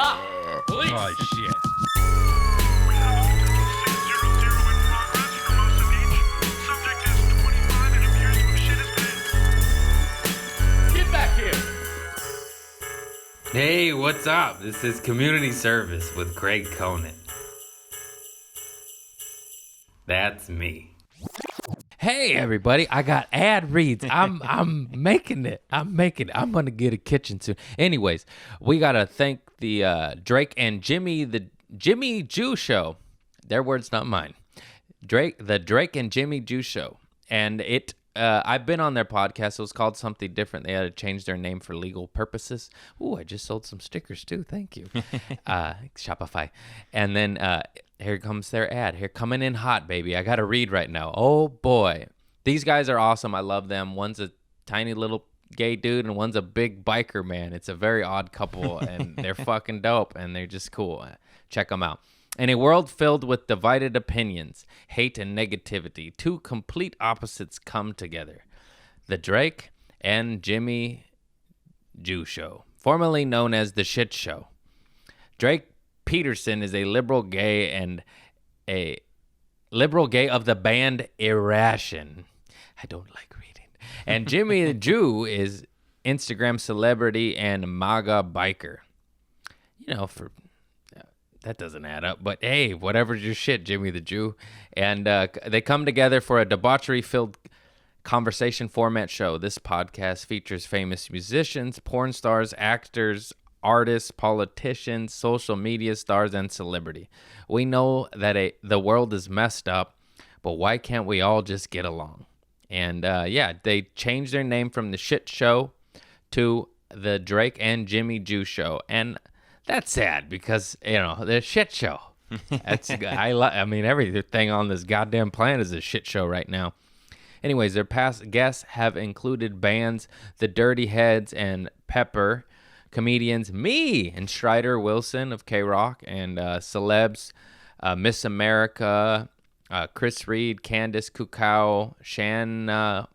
Stop! Police! Oh, shit. We have a multiple 600 in progress for most of each. Subject is 25 and appears to have shit his pants. Get back here! Hey, what's up? This is Community Service with Craig Conant. That's me. Hey everybody, I got ad reads. I'm making it. I'm gonna get a kitchen soon. Anyways, we gotta thank the Drake and Jimmy, the Jimmy Jew Show. Their words, not mine. The Drake and Jimmy Jew Show. And I've been on their podcast. It was called something different. They had to change their name for legal purposes. Ooh, I just sold some stickers too. Thank you. Shopify. And then here comes their ad. Here, coming in hot, baby. I got to read right now. Oh, boy. These guys are awesome. I love them. One's a tiny little gay dude and one's a big biker man. It's a very odd couple, and they're fucking dope, and they're just cool. Check them out. In a world filled with divided opinions, hate, and negativity, two complete opposites come together. The Drake and Jimmy Jew Show, formerly known as The Shit Show. Drake Peterson is a liberal gay and a liberal gay of the band Irration. I don't like reading. And Jimmy the Jew is Instagram celebrity and MAGA biker. You know, that doesn't add up, but hey, whatever's your shit, Jimmy the Jew. And they come together for a debauchery-filled conversation format show. This podcast features famous musicians, porn stars, actors, artists, politicians, social media stars, and celebrity. We know that the world is messed up, but why can't we all just get along? And they changed their name from The Shit Show to the Drake and Jimmy Jew Show. And that's sad because, you know, the shit show. I mean, everything on this goddamn planet is a shit show right now. Anyways, their past guests have included bands The Dirty Heads and Pepper, comedians me and Strider Wilson of K-Rock, and celebs Miss America, Chris Reed, Candace Kukau, Shan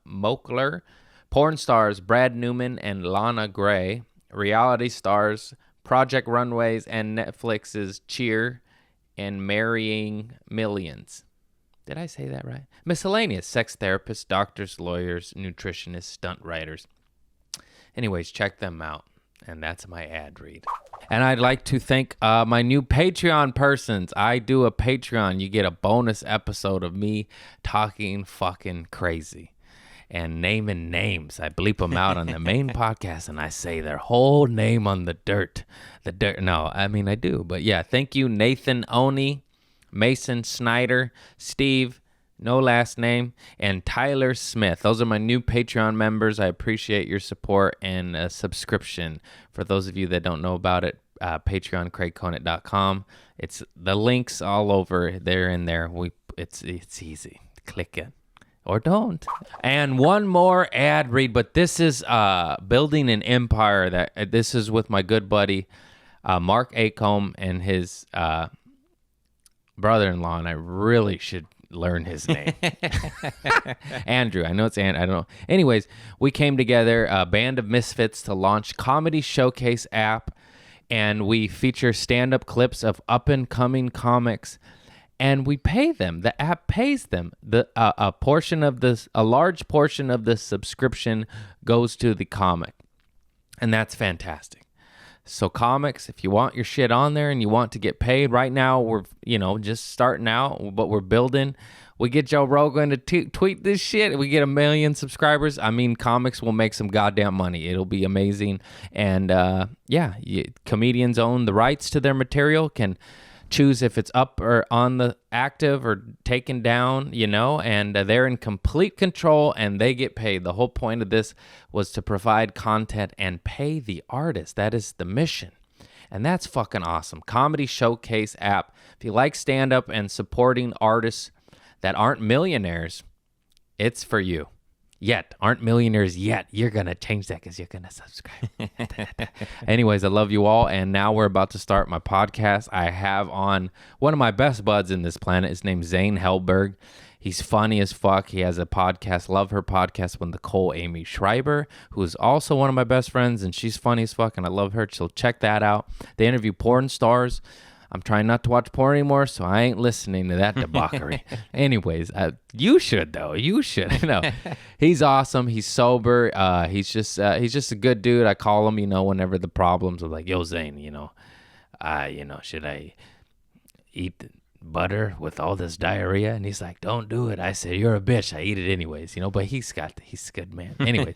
Mokler, porn stars Brad Newman and Lana Gray, reality stars Project Runways, and Netflix's Cheer and Marrying Millions. Did I say that right? Miscellaneous sex therapists, doctors, lawyers, nutritionists, stunt writers. Anyways, check them out. And that's my ad read. And I'd like to thank my new Patreon persons. I do a Patreon. You get a bonus episode of me talking fucking crazy and naming names. I bleep them out on the main podcast, and I say their whole name on the dirt. No, I mean, I do. But yeah, thank you, Nathan Oni, Mason Snyder, Steve, no last name, and Tyler Smith. Those are my new Patreon members. I appreciate your support and subscription. For those of you that don't know about it, Patreon, CraigConant.com. It's the links all over. They're in there. It's easy. Click it. Or don't. And one more ad read, but this is building an empire. This is with my good buddy Mark Acomb and his brother-in-law, and I really should learn his name. Andrew. I know it's Andrew. I don't know. Anyways, we came together, a band of misfits, to launch Comedy Showcase app, and we feature stand-up clips of up-and-coming comics. And we pay them. The app pays them. A large portion of the subscription goes to the comic, and that's fantastic. So comics, if you want your shit on there and you want to get paid, right now we're just starting out, but we're building. We get Joe Rogan to tweet this shit. We get 1 million subscribers. I mean, comics will make some goddamn money. It'll be amazing. And comedians own the rights to their material, can choose if it's up or on the active or taken down, and they're in complete control and they get paid. The whole point of this was to provide content and pay the artist. That is the mission. And that's fucking awesome. Comedy Showcase app. If you like stand-up and supporting artists that aren't millionaires, it's for you. Aren't millionaires yet. You're going to change that because you're going to subscribe. Anyways, I love you all. And now we're about to start my podcast. I have on one of my best buds in this planet. His name's Zane Helberg. He's funny as fuck. He has a podcast. Love her podcast with Nicole Aimee Schreiber, who is also one of my best friends, and she's funny as fuck, and I love her. So check that out. They interview porn stars. I'm trying not to watch porn anymore, so I ain't listening to that debauchery. Anyways, you should though. You should. No, he's awesome. He's sober. He's just a good dude. I call him, whenever the problems are like, yo, Zane, should I eat butter with all this diarrhea? And he's like, don't do it. I said, you're a bitch. I eat it anyways, but he's a good man. Anyway,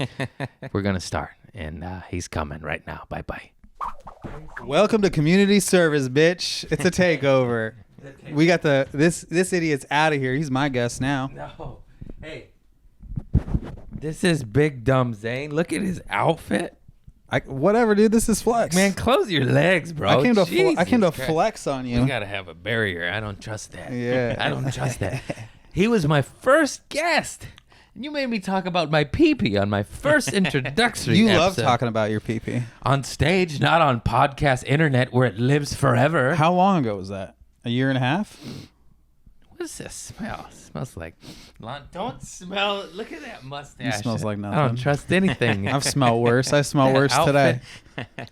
we're gonna start, and he's coming right now. Bye. Welcome to community service, bitch. It's a takeover. We got this idiot's out of here. He's my guest now. No. Hey. This is big dumb Zane. Look at his outfit. Whatever, dude. This is flex. Man, close your legs, bro. I came to Jesus flex on you. You gotta have a barrier. I don't trust that. Yeah. I don't trust that. He was my first guest. You made me talk about my pee-pee on my first introductory You episode. love talking about your pee-pee. On stage, not on podcast internet where it lives forever. How long ago was that? A year and a half? What does this smell? It smells like... Don't smell... Look at that mustache. It smells like nothing. I don't trust anything. I've smelled worse. I smell worse today.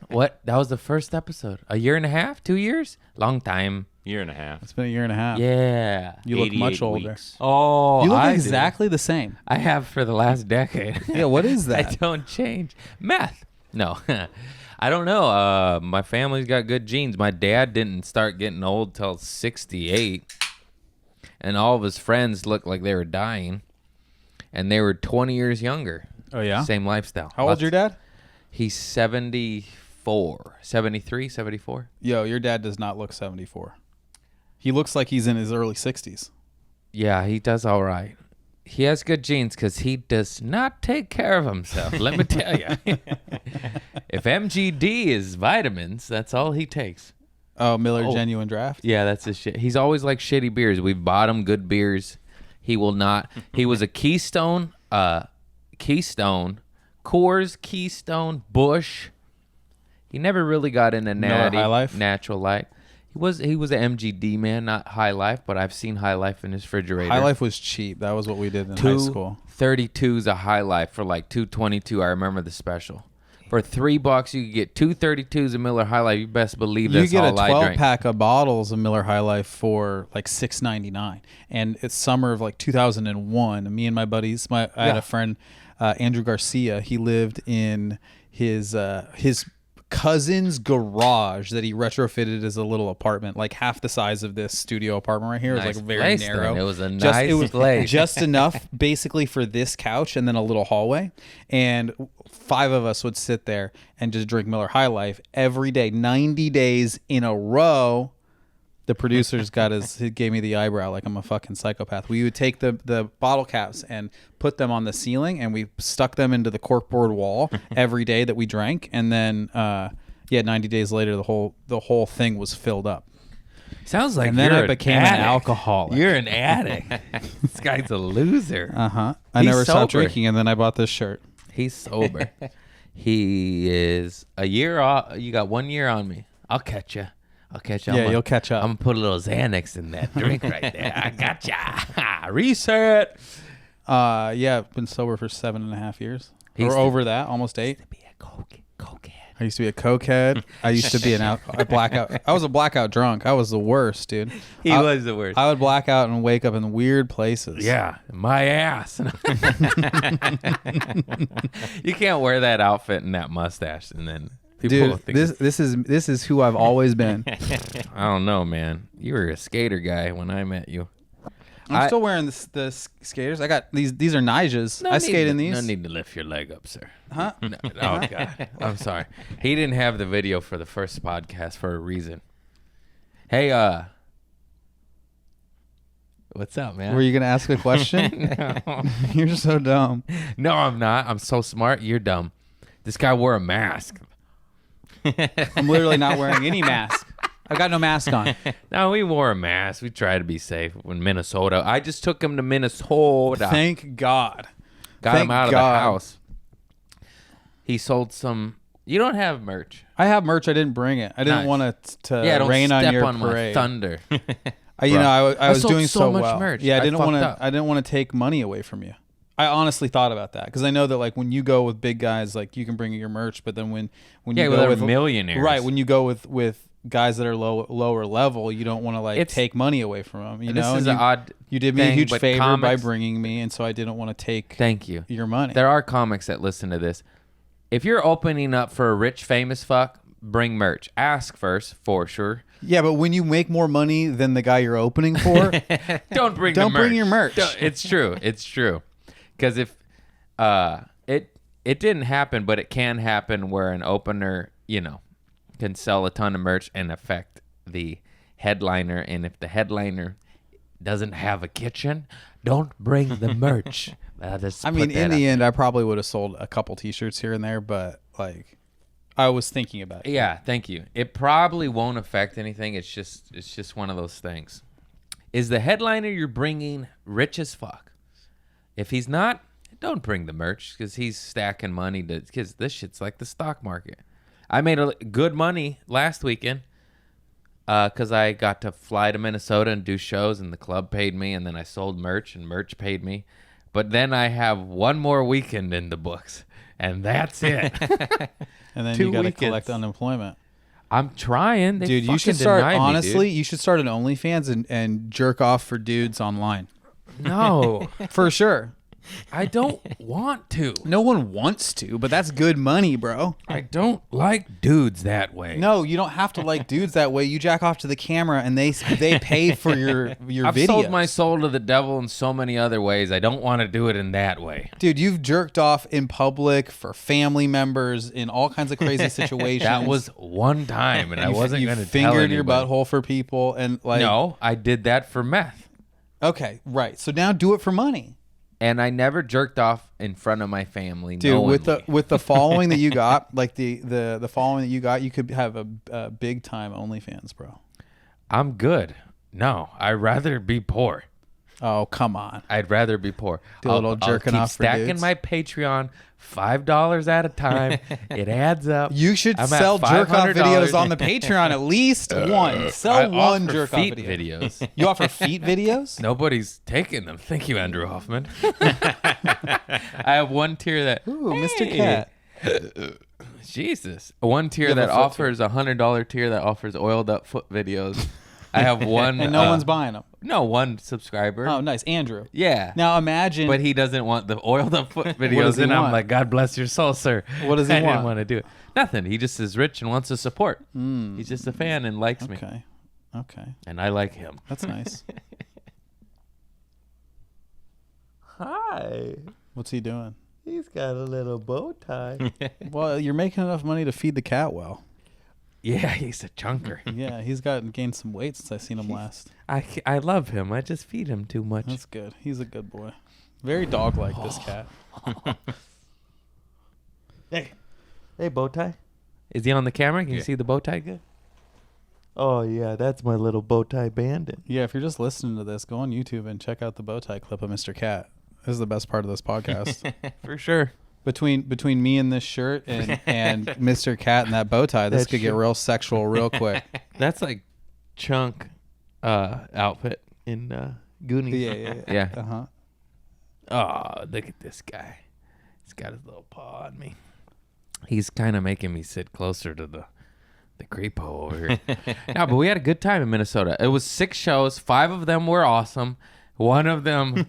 What? That was the first episode. A year and a half? 2 years? Long time. Year and a half. It's been a year and a half. Yeah. You look much 88 older. weeks. Oh, You look I do. exactly the same. I have for the last decade. Yeah, what is I that? don't change. Meth. No. I don't know. My family's got good genes. My dad didn't start getting old till 68. And all of his friends looked like they were dying. And they were 20 years younger. Oh, yeah? Same lifestyle. How old's your dad? He's 74. 73, 74. Yo, your dad does not look 74. He looks like he's in his early 60s. Yeah, he does all right. He has good genes because he does not take care of himself. Let me tell you. If MGD is vitamins, that's all he takes. Oh, Miller Genuine Draft? Yeah, that's his shit. He's always like shitty beers. We've bought him good beers. He will not. He was a Keystone, Coors, Keystone, Bush. He never really got into natty, High Life? natural light. He was an MGD man, not High Life, but I've seen High Life in his refrigerator. High Life was cheap. That was what we did in high school. 32's a High Life for like $2.22. I remember the special. For $3, you could get 232s of Miller High Life. You best believe that's You get a all I drank. 12-pack of bottles of Miller High Life for like $6.99. And it's summer of like 2001. Me and my buddies, I had a friend, Andrew Garcia. He lived in his cousin's garage that he retrofitted as a little apartment, like half the size of this studio apartment right here. It was Nice like very place, narrow. then. It was a nice place. Just enough basically for this couch and then a little hallway. And 5 of us would sit there and just drink Miller High Life every day, 90 days in a row. The producers he gave me the eyebrow like I'm a fucking psychopath. We would take the bottle caps and put them on the ceiling, and we stuck them into the corkboard wall every day that we drank. And then, 90 days later, the whole thing was filled up. Sounds like And then you're I became an addict. alcoholic. You're an addict. This guy's a loser. I He's never stopped sober. drinking, and then I bought this shirt. He's sober. He is a year off. You got 1 year on me. I'll catch you. Yeah, you'll catch up. I'm gonna put a little Xanax in that drink right there. I gotcha. Reset. I've been sober for 7.5 years. He's Or over that, almost 8. Be a cokehead. I used to be a cokehead. I used to be a blackout. I was a blackout drunk. I was the worst, dude. He was the worst. I would black out and wake up in weird places. Yeah, my ass. You can't wear that outfit and that mustache, and then people will Dude, think this is who I've always been. I don't know, man. You were a skater guy when I met you. I'm still wearing the skaters. I got these. These are Nijas. I skate in these. No need to lift your leg up, sir. Huh? No, oh God, I'm sorry. He didn't have the video for the first podcast for a reason. Hey, what's up, man? Were you gonna ask a question? No. You're so dumb. No, I'm not. I'm so smart. You're dumb. This guy wore a mask. I'm literally not wearing any mask. I've got no mask on. No, we wore a mask. We tried to be safe in Minnesota. I just took him to Minnesota. Thank God. Got Thank him out of God. the house. He sold some. You don't have merch. I have merch. I didn't bring it. I didn't Nice. want to Yeah, don't rain step on your on my parade. thunder. I was sold doing so so much well. merch. Yeah, I fucked I up. didn't want to take money away from you. I honestly thought about that because I know that like when you go with big guys, like you can bring your merch, but then when Yeah, you well, go they're with millionaires. right? When you go with guys that are lower level, you don't want to like It's- take money away from them. You This know, is And an odd you did me a thing, huge but favor by comics- bringing me, and so I didn't want to take Thank you. your money. There are comics that listen to this. If you're opening up for a rich, famous fuck, bring merch. Ask first, for sure. Yeah, but when you make more money than the guy you're opening for, Don't bring Don't the bring merch. your merch. It's true. It's true. Because if it didn't happen, but it can happen where an opener, can sell a ton of merch and affect the headliner. And if the headliner doesn't have a kitchen, don't bring the merch. I mean, in the end, I probably would have sold a couple T-shirts here and there, but like, I was thinking about it. Yeah, thank you. It probably won't affect anything. It's just one of those things. Is the headliner you're bringing rich as fuck? If he's not, don't bring the merch because he's stacking money because this shit's like the stock market. I made good money last weekend because I got to fly to Minnesota and do shows, and the club paid me, and then I sold merch, and merch paid me. But then I have one more weekend in the books, and that's it. And then 2 you got to weekends. collect unemployment. I'm trying. They Dude, you fucking should start, denied me, honestly, dude. you should start an OnlyFans and jerk off for dudes online. No, For sure. I don't want to. No one wants to, but that's good money, bro. I don't like dudes that way. No, you don't have to like dudes that way. You jack off to the camera and they pay for your I've videos. sold my soul to the devil in so many other ways. I don't want to do it in that way. Dude, you've jerked off in public for family members in all kinds of crazy situations. That was one time, and I wasn't you going to tell fingered your anybody. butthole for people and like No, I did that for meth. Okay, right. So now do it for money. And I never jerked off in front of my family. Dude, knowingly. with the following that you got, like the following that you got, you could have a big time OnlyFans, bro. I'm good. No, I'd rather be poor. Oh, come on. I'd rather be poor. Do a little jerking keep off for stacking dudes. my Patreon $5 at a time. It adds up. You should I'm at sell jerk off $500. videos on the Patreon at least one. Sell I one offer jerk off feet video. videos. You offer feet videos? Nobody's taking them. Thank you, Andrew Hoffman. I have one tier that. Ooh, Mr. Hey. Cat. Jesus. One tier have a that foot offers $100 tier that offers oiled up foot videos. I have one. And no one's buying them. No, one subscriber. Oh, nice. Andrew. Yeah. Now imagine. But he doesn't want the oiled up foot does videos, he and I'm want? like, God bless your soul, sir. What does he I want? didn't want to do it. Nothing. He just is rich and wants to support. He's just a fan and likes me, Okay. Okay. and I like him. That's nice. Hi. What's he doing? He's got a little bow tie. Well, you're making enough money to feed the cat well. Yeah, he's a chunker. Yeah, he's gained some weight since I seen him last. I love him. I just feed him too much. That's good. He's a good boy. Very dog-like, this cat. Hey, bow tie. Is he on the camera? Can you see the bow tie good? Oh, yeah, that's my little bow tie bandit. Yeah, if you're just listening to this, go on YouTube and check out the bow tie clip of Mr. Cat. This is the best part of this podcast. For sure. Between me and this shirt and Mr. Cat and that bow tie, this That could get shirt. real sexual real quick. That's like Chunk outfit in Goonies. Yeah. Uh-huh. Oh, look at this guy. He's got his little paw on me. He's kind of making me sit closer to the creepo over here. No, but we had a good time in Minnesota. It was 6 shows. 5 of them were awesome. One of them,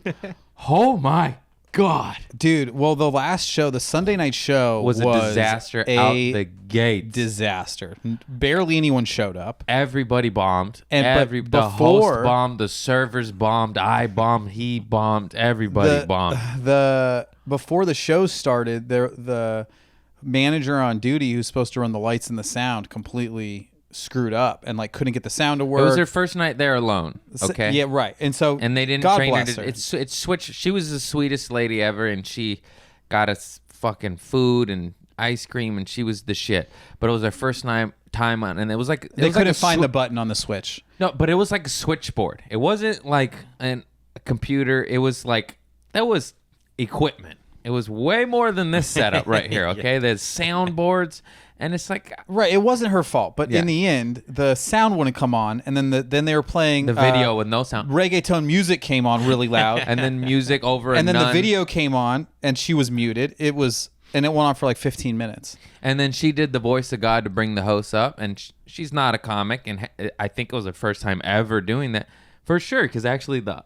oh my God, Dude, well, the last show, the Sunday night show was a disaster out the gate. Disaster. Barely anyone showed up. Everybody bombed. And the but host before bombed. The servers bombed. I bombed. He bombed. Everybody bombed. Before the show started, the manager on duty who's supposed to run the lights and the sound completely screwed up and like couldn't get the sound to work. It was her first night there alone. Okay. Yeah, right. And so And they didn't God train her. bless It's switched. She was the sweetest lady ever, and she got us fucking food and ice cream, and she was the shit. But it was her first time on, and it was like They couldn't find the button on the switch. No, but it was like a switchboard. It wasn't like a computer. It was like that was equipment. It was way more than this setup right here. Okay, there's soundboards And it's like Right, it wasn't her fault, but Yeah. in the end, the sound wouldn't come on, and then they were playing the video with no sound. reggaeton music came on really loud, And then music over and then none. the video came on, and she was muted. It went on for like 15 minutes. And then she did the voice of God to bring the host up, and she's not a comic, and I think it was her first time ever doing that, for sure. Because actually, the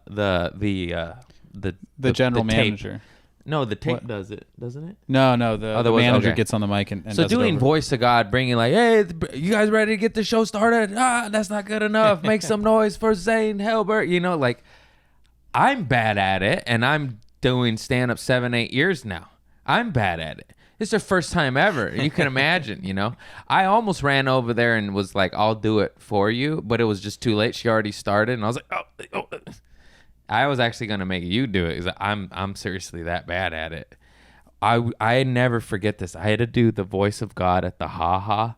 general tape- manager. No, the tape What? does it, doesn't it? No, the Otherwise, manager okay. gets on the mic and So does it doing over. voice of God, bringing like, hey, you guys ready to get the show started? That's not good enough. Make some noise for Zane Helberg. You know, like, I'm bad at it, and I'm doing stand-up 7-8 years now. I'm bad at it. It's their first time ever. You can imagine, you know. I almost ran over there and was like, I'll do it for you, but it was just too late. She already started, and I was like, oh. I was actually gonna make you do it because I'm seriously that bad at it. I never forget this. I had to do the voice of God at the Ha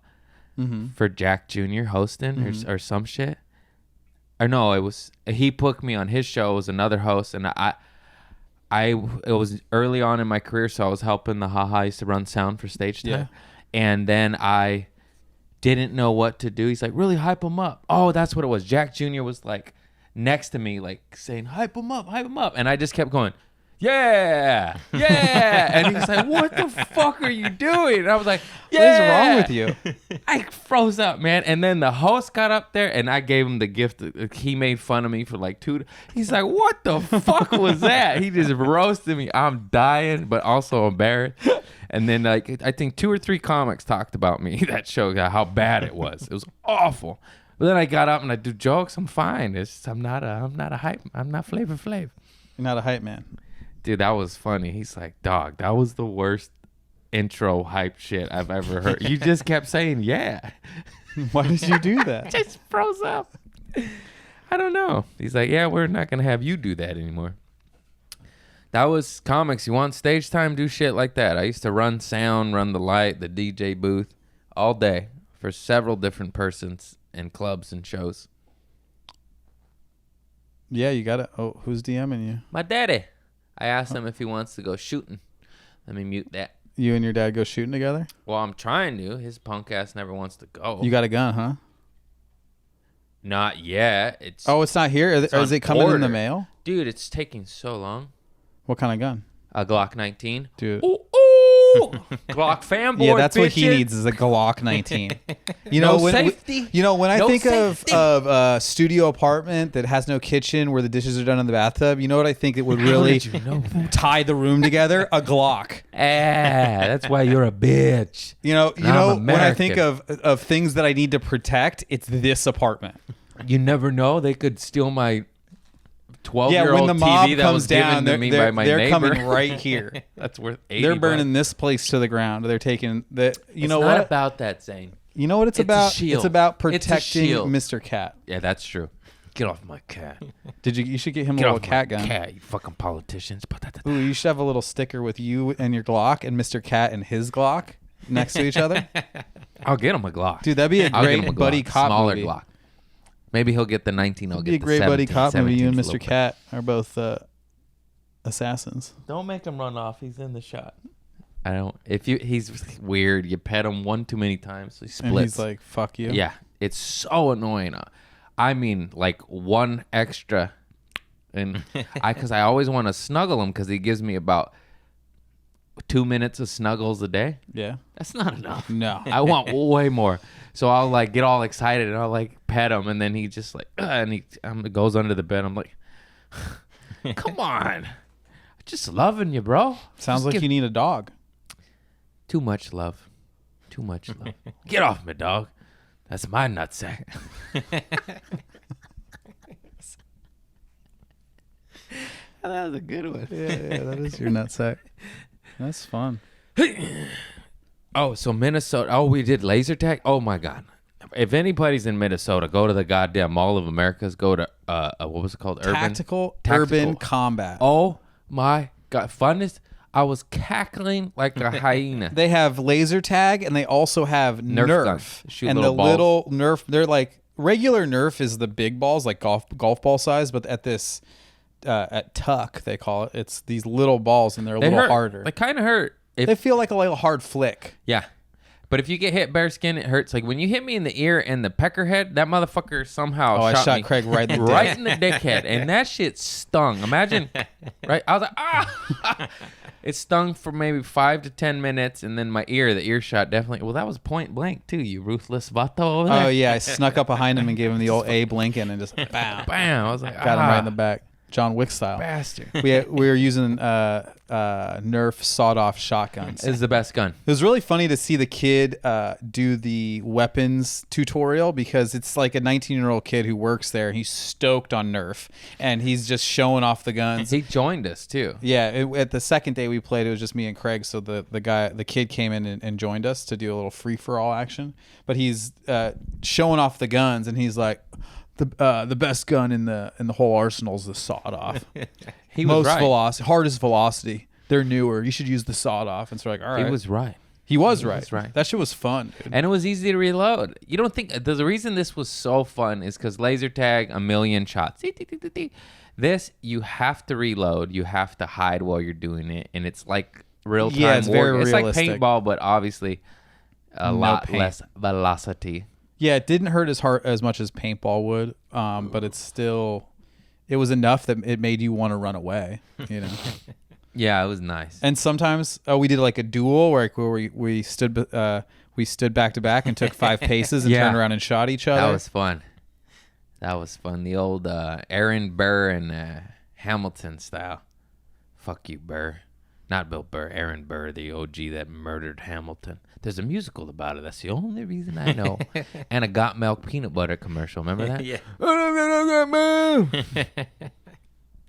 for Jack Jr. hosting or some shit. Or no, he booked me on his show. It was another host, and it was early on in my career, so I was helping the Ha. I used to run sound for stage time, Yeah. and then I didn't know what to do. He's like, really hype him up. Oh, that's what it was. Jack Jr. was like next to me, like saying, hype him up, and I just kept going, yeah, and he's like, what the fuck are you doing? And I was like, yeah. What is wrong with you? I froze up, man. And then the host got up there, and I gave him the gift. He made fun of me for like 2. He's like, what the fuck was that? He just roasted me. I'm dying, but also embarrassed. And then like I think 2 or 3 comics talked about me that show, how bad it was. It was awful. But then I got up and I do jokes. I'm fine. I'm not a hype. I'm not Flavor Flav. You're not a hype man. Dude, that was funny. He's like, dog, that was the worst intro hype shit I've ever heard. You just kept saying, yeah. Why did you do that? Just froze up. I don't know. He's like, yeah, we're not going to have you do that anymore. That was comics. You want stage time? Do shit like that. I used to run sound, run the light, the DJ booth all day for several different persons and clubs and shows. Yeah, you got it. Oh, who's DMing you? My daddy. I asked him if he wants to go shooting. Let me mute that. You and your dad go shooting together? Well, I'm trying to. His punk ass never wants to go. You got a gun, huh? Not yet. It's It's not here? Or on is it coming in the order. mail? Dude, it's taking so long. What kind of gun? A Glock 19. Dude. Ooh, Glock fanboy. Yeah, that's what he bitches. needs is a Glock 19. You No know, when safety. when I No think safety. of a studio apartment that has no kitchen where the dishes are done in the bathtub, you know what I think it would How really did you know that? tie the room together? A Glock. That's why you're a bitch. You know, I'm when I think American. of things that I need to protect, it's this apartment. You never know. They could steal my 12-year-old Yeah, when the mob TV that comes was down, given to me by my they're neighbor. coming right here. That's worth 80 They're burning bucks. this place to the ground. They're taking the. You It's know not what? about that, Zane. You know what it's It's a about? shield. It's about It's a protecting shield. Mr. Cat. Yeah, that's true. Get off my cat. You should get him a Get little off my cat gun. cat, you fucking politicians. Ooh, you should have a little sticker with you and your Glock and Mr. Cat and his Glock next to each other. I'll get him a Glock. Dude, that'd be a I'll get him great a buddy Glock, cop smaller movie. Glock. Maybe he'll get the 19. I'll It'd be get a the great 17. buddy cop movie. You and 17's a Mr. little Cat are both assassins. Don't make him run off. He's in the shot. I don't. He's weird. You pet him one too many times, so he splits. And he's like, fuck you. yeah, it's so annoying. I mean, like one extra, and because I always want to snuggle him because he gives me about 2 minutes of snuggles a day. Yeah. That's not enough. No. I want way more. So I'll like get all excited and I'll like pet him, and then he just like and he goes under the bed. I'm like, come on, just loving you, bro. Sounds Just like give- you need a dog. Too much love. Too much love. Get off me, dog. That's my nutsack. That was a good one. Yeah, that is your nutsack. That's fun. Oh, so Minnesota. Oh, we did laser tag. Oh my God. If anybody's in Minnesota, go to the goddamn Mall of Americas. Go to what was it called? Tactical Tactical. urban combat. Oh my God. Funnest. I was cackling like a hyena. They have laser tag and they also have Nerf Nerf. guns. Shoot And little the balls. little Nerf, they're like regular Nerf is the big balls, like golf ball size, but at this at Tuck they call it. It's these little balls and they're a They little hurt. harder. They kind of hurt. They feel like a little hard flick. Yeah. But if you get hit bare skin, it hurts. Like when you hit me in the ear and the peckerhead, that motherfucker somehow I shot me Craig right in the right dick. in the dickhead, and that shit stung. Imagine, right? I was like, ah. It stung for maybe 5 to 10 minutes, and then the ear shot definitely. Well, that was point blank too. You ruthless vato over there. Oh yeah, I snuck up behind him and gave him the old Abe Lincoln and just bam, Bam! I was like, got him right in the back, John Wick style. bastard. We were using Nerf sawed-off shotguns. Is the best gun. It was really funny to see the kid do the weapons tutorial because it's like a 19-year-old kid who works there and he's stoked on Nerf and he's just showing off the guns. He joined us too. Yeah, at the second day we played, it was just me and Craig. So the kid came in and joined us to do a little free-for-all action. But he's showing off the guns and he's like, the best gun in the whole arsenal is the sawed-off. He was right. Velocity, hardest velocity. They're newer. You should use the sawed-off. And so we're like, all right. He was right. He was right. was right. That shit was fun, dude. And it was easy to reload. You don't think the reason this was so fun is because laser tag, a million shots. This, you have to reload. You have to hide while you're doing it. And it's like real time. Yeah, it's very It's like realistic. paintball, paintball, but obviously a lot less velocity. Yeah, it didn't hurt as much as paintball would, but it was enough that it made you want to run away, you know. Yeah, it was nice. And sometimes we did like a duel where we stood back to back and took 5 paces and Yeah. turned around and shot each other. That was fun. The old Aaron Burr and Hamilton style. Fuck you, Burr. Not Bill Burr, Aaron Burr, the OG that murdered Hamilton. There's a musical about it. That's the only reason I know. And a Got Milk peanut butter commercial. Remember that? Yeah.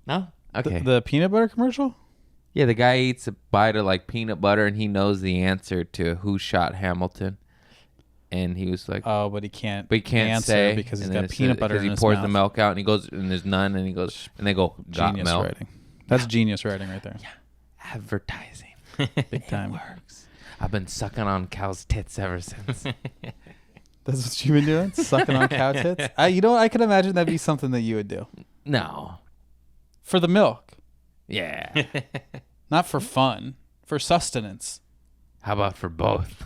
No? Okay. The peanut butter commercial? Yeah, the guy eats a bite of like peanut butter and he knows the answer to who shot Hamilton. And he was like, Oh, but he can't. answer say because he's and then got it peanut says- butter in he his pours mouth. the milk out and he goes, and there's none, and he goes, and they go, got Genius milk. writing. That's genius writing right there. Advertising. Big time. Works. I've been sucking on cow's tits ever since. That's what you've been doing? Sucking on cow tits? You know what? I could imagine that'd be something that you would do. No. For the milk. Yeah. Not for fun. For sustenance. How about for both?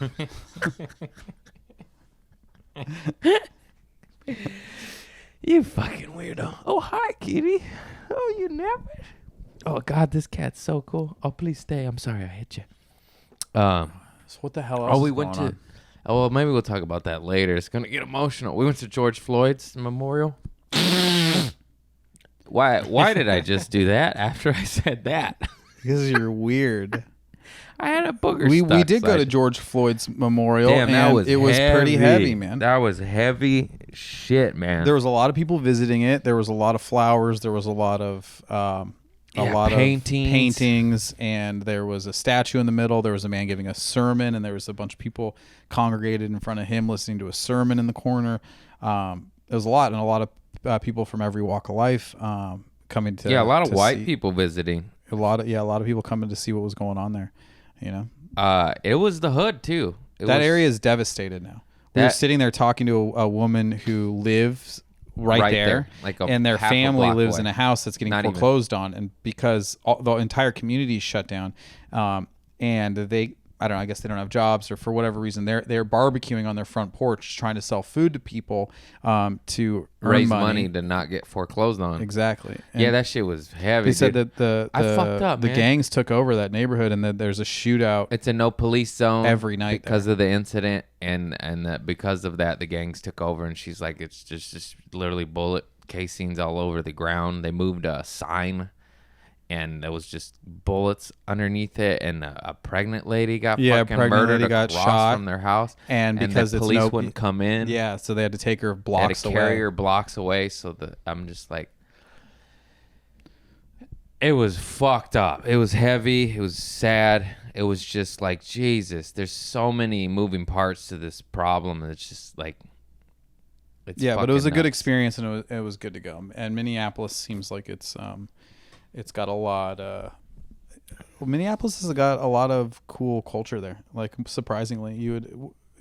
You fucking weirdo. Oh, hi, kitty. Oh, you napping? Oh, God, this cat's so cool. Oh, please stay. I'm sorry I hit you. So what the hell else Oh, we is went going to... on? Oh, well, maybe we'll talk about that later. It's going to get emotional. We went to George Floyd's memorial. Why did I just do that after I said that? Because you're weird. I had a booger We stuck, did so go I- to George Floyd's memorial, Damn, and that was it was pretty heavy, man. That was heavy shit, man. There was a lot of people visiting it. There was a lot of flowers. There was a lot of paintings, and there was a statue in the middle. There was a man giving a sermon, and there was a bunch of people congregated in front of him listening to a sermon in the corner. There was a lot, and a lot of people from every walk of life coming to. a lot of to white see- people visiting. A lot of people coming to see what was going on there. You know, It was the hood too. that area is devastated now. We were sitting there talking to a woman who lives right there, like a and their half a family block lives away. in a house that's getting Not even. foreclosed on, and because the entire community is shut down, and I don't know, I guess they don't have jobs, or for whatever reason, they're barbecuing on their front porch, trying to sell food to people to earn Raise money to not get foreclosed on. Exactly. Yeah, And that shit was heavy. they said dude. that I fucked up, the man. gangs took over that neighborhood, and that there's a shootout. It's a no police zone Every night because of the incident, and that because of that, the gangs took over. And she's like, it's just literally bullet casings all over the ground. They moved a sign, and there was just bullets underneath it. And a pregnant lady got fucking pregnant murdered lady got across shot. from their house, And because the it's police wouldn't come in. Yeah, so they had to take her They had blocks to away. carry her blocks away. So I'm just like, it was fucked up. It was heavy. It was sad. It was just like, Jesus, there's so many moving parts to this problem. And it's just like, it's Yeah, but it was a fucking good nuts. experience, and it was good to go. And Minneapolis seems like it's got a lot. Minneapolis has got a lot of cool culture there. Like, surprisingly, you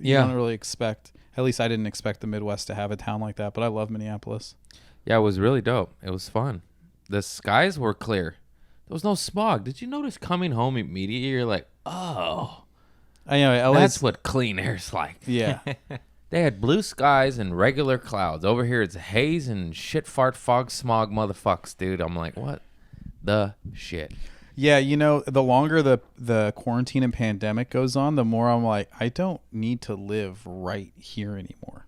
don't really expect. At least I didn't expect the Midwest to have a town like that. But I love Minneapolis. Yeah, it was really dope. It was fun. The skies were clear. There was no smog. Did you notice coming home immediately? You're like, oh, Anyway, LA's, That's what clean air's like. yeah. They had blue skies and regular clouds. Over here, it's haze and shit, fart, fog, smog, motherfucks, dude. I'm like, what the shit? Yeah, the longer the quarantine and pandemic goes on, the more I'm like, I don't need to live right here anymore.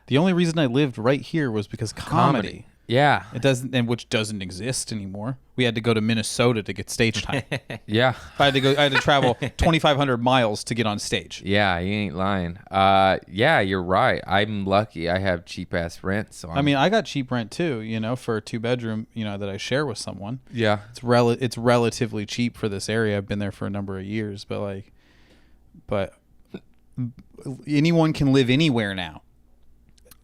The only reason I lived right here was because comedy. Yeah. It doesn't, and which doesn't exist anymore. We had to go to Minnesota to get stage time. Yeah. I had to travel 2,500 miles to get on stage. Yeah, you ain't lying. Yeah, you're right. I'm lucky. I have cheap ass rent, so I mean, I got cheap rent too, for a 2-bedroom, that I share with someone. yeah. It's relatively cheap for this area. I've been there for a number of years, but anyone can live anywhere now.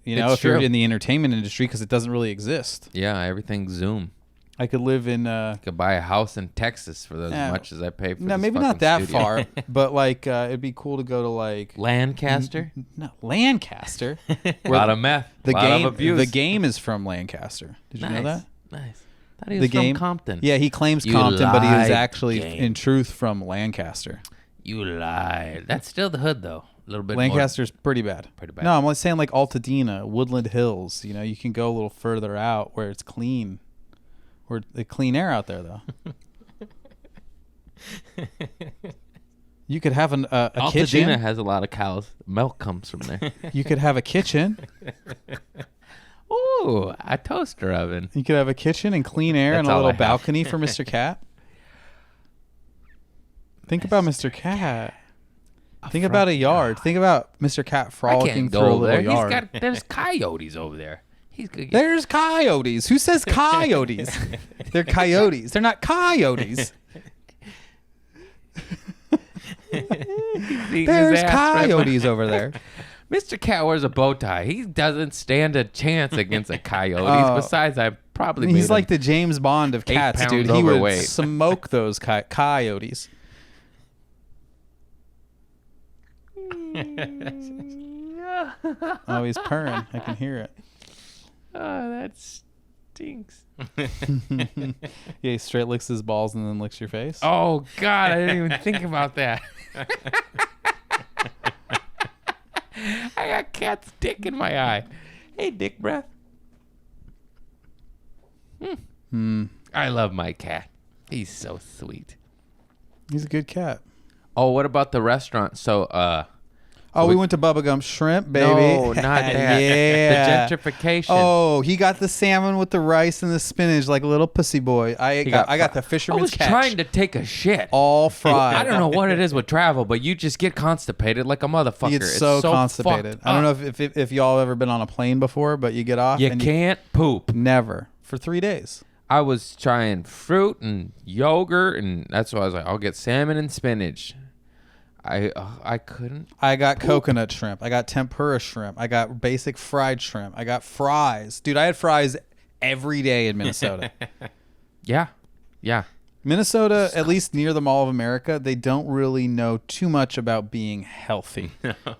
It's if you're true. in the entertainment industry, because it doesn't really exist. Yeah, everything's Zoom. I could live in Could buy a house in Texas for as much as I pay for. no, this maybe fucking not that studio. far, but it'd be cool to go to Lancaster. no, Lancaster. A lot of meth. The lot game of abuse. the game is from Lancaster. Did you know that? Nice. Thought he The was from game Compton. Yeah, he claims You Compton, but he was lied, actually game. in truth from Lancaster. You lied. That's still the hood though. A little bit. Lancaster's pretty bad. Pretty bad. No, I'm saying Altadena, Woodland Hills. You can go a little further out where it's clean. Where the clean air out there, though. You could have a Altadena kitchen. has a lot of cows. Milk comes from there. You could have a kitchen. Ooh, a toaster oven. You could have a kitchen and clean air That's and a all I little have. balcony for Mr. Cat. Think about Mr. Cat. Think about a yard. Think about Mr. Cat I frolicking can't through go a over little there. yard. There's coyotes over there. He's gonna get There's coyotes. Who says coyotes? They're coyotes. They're not coyotes. eating his There's ass right by- coyotes over there. Mr. Cat wears a bow tie. He doesn't stand a chance against a coyote. Oh. Besides, I probably He's made like him the James Bond of 8 cats, pounds dude. He would overweight. smoke those coyotes. Oh, he's purring. I can hear it. Oh, that stinks. Yeah, he straight licks his balls and then licks your face. Oh God, I didn't even think about that. I got cat's dick in my eye. Hey, dick breath. I love my cat. He's so sweet. He's a good cat. Oh, what about the restaurant? So, We went to Bubba Gump Shrimp, baby. No, not that. Yeah. The gentrification. Oh, he got the salmon with the rice and the spinach like a little pussy boy. I got the I fisherman's was catch. trying to take a shit. all fried. I don't know what it is with travel, but you just get constipated like a motherfucker. It's so constipated. fucked I don't know up. if y'all ever been on a plane before, but you get off You and can't poop. never for 3 days. I was trying fruit and yogurt, and that's why I was like, I'll get salmon and spinach. I couldn't. I got coconut shrimp. I got tempura shrimp. I got basic fried shrimp. I got fries. Dude, I had fries every day in Minnesota. Yeah. Minnesota, at least near the Mall of America, they don't really know too much about being healthy.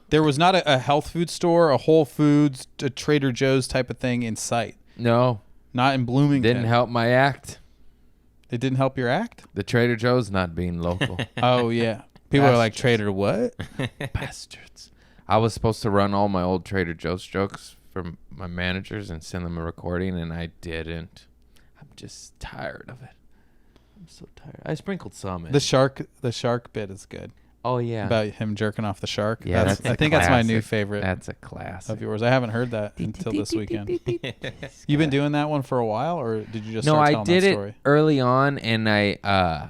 There was not a health food store, a Whole Foods, a Trader Joe's type of thing in sight. No, Not in Bloomington. didn't help my act. It didn't help your act? The Trader Joe's not being local. Oh, yeah. People are like, Trader what? Bastards. I was supposed to run all my old Trader Joe's jokes for my managers and send them a recording, and I didn't. I'm just tired of it. I'm so tired. I sprinkled some in. The shark bit is good. Oh, yeah. About him jerking off the shark. Yeah, That's, that's I a think that's my new classic. favorite That's a class. of yours. I haven't heard that until this weekend. You've been doing that one for a while, or did you just No, start I telling did that it story? early on, and I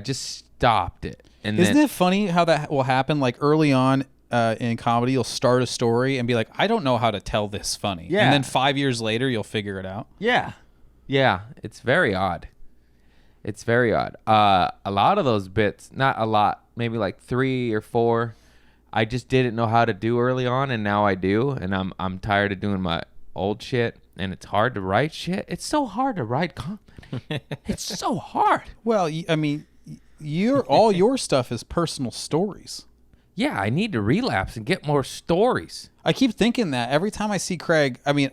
just stopped it. And Isn't then, it funny how that will happen? Like early on in comedy, you'll start a story and be like, I don't know how to tell this funny. Yeah. And then 5 years later, you'll figure it out. Yeah. It's very odd. A lot of those bits, not a lot, maybe like 3 or 4, I just didn't know how to do early on, and now I do, and I'm tired of doing my old shit, and it's hard to write shit. It's so hard to write comedy. It's so hard. Well, I mean, all your stuff is personal stories. Yeah, I need to relapse and get more stories. I keep thinking that every time I see Craig. I mean,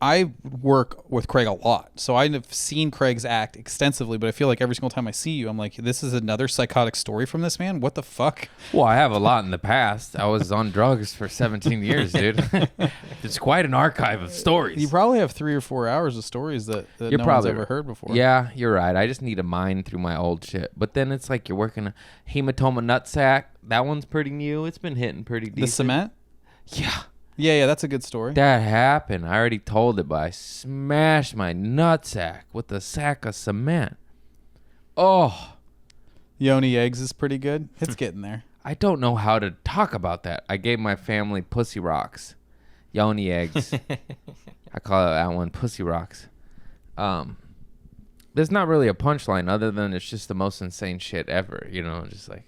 I work with Craig a lot, so I've seen Craig's act extensively. But I feel like every single time I see you, I'm like, this is another psychotic story from this man. What the fuck? Well, I have a lot in the past. I was on drugs for 17 years, dude. It's quite an archive of stories. You probably have 3 or 4 hours of stories that You're no probably one's ever heard before. Yeah, you're right. I just need to mine through my old shit. But then it's like you're working a hematoma nutsack. That one's pretty new. It's been hitting pretty decent. The cement. Yeah. Yeah, that's a good story. That happened. I already told it, but I smashed my nutsack with a sack of cement. Oh, Yoni eggs is pretty good. It's getting there. I don't know how to talk about that. I gave my family pussy rocks. Yoni eggs. I call that one pussy rocks. There's not really a punchline other than it's just the most insane shit ever, you know, just like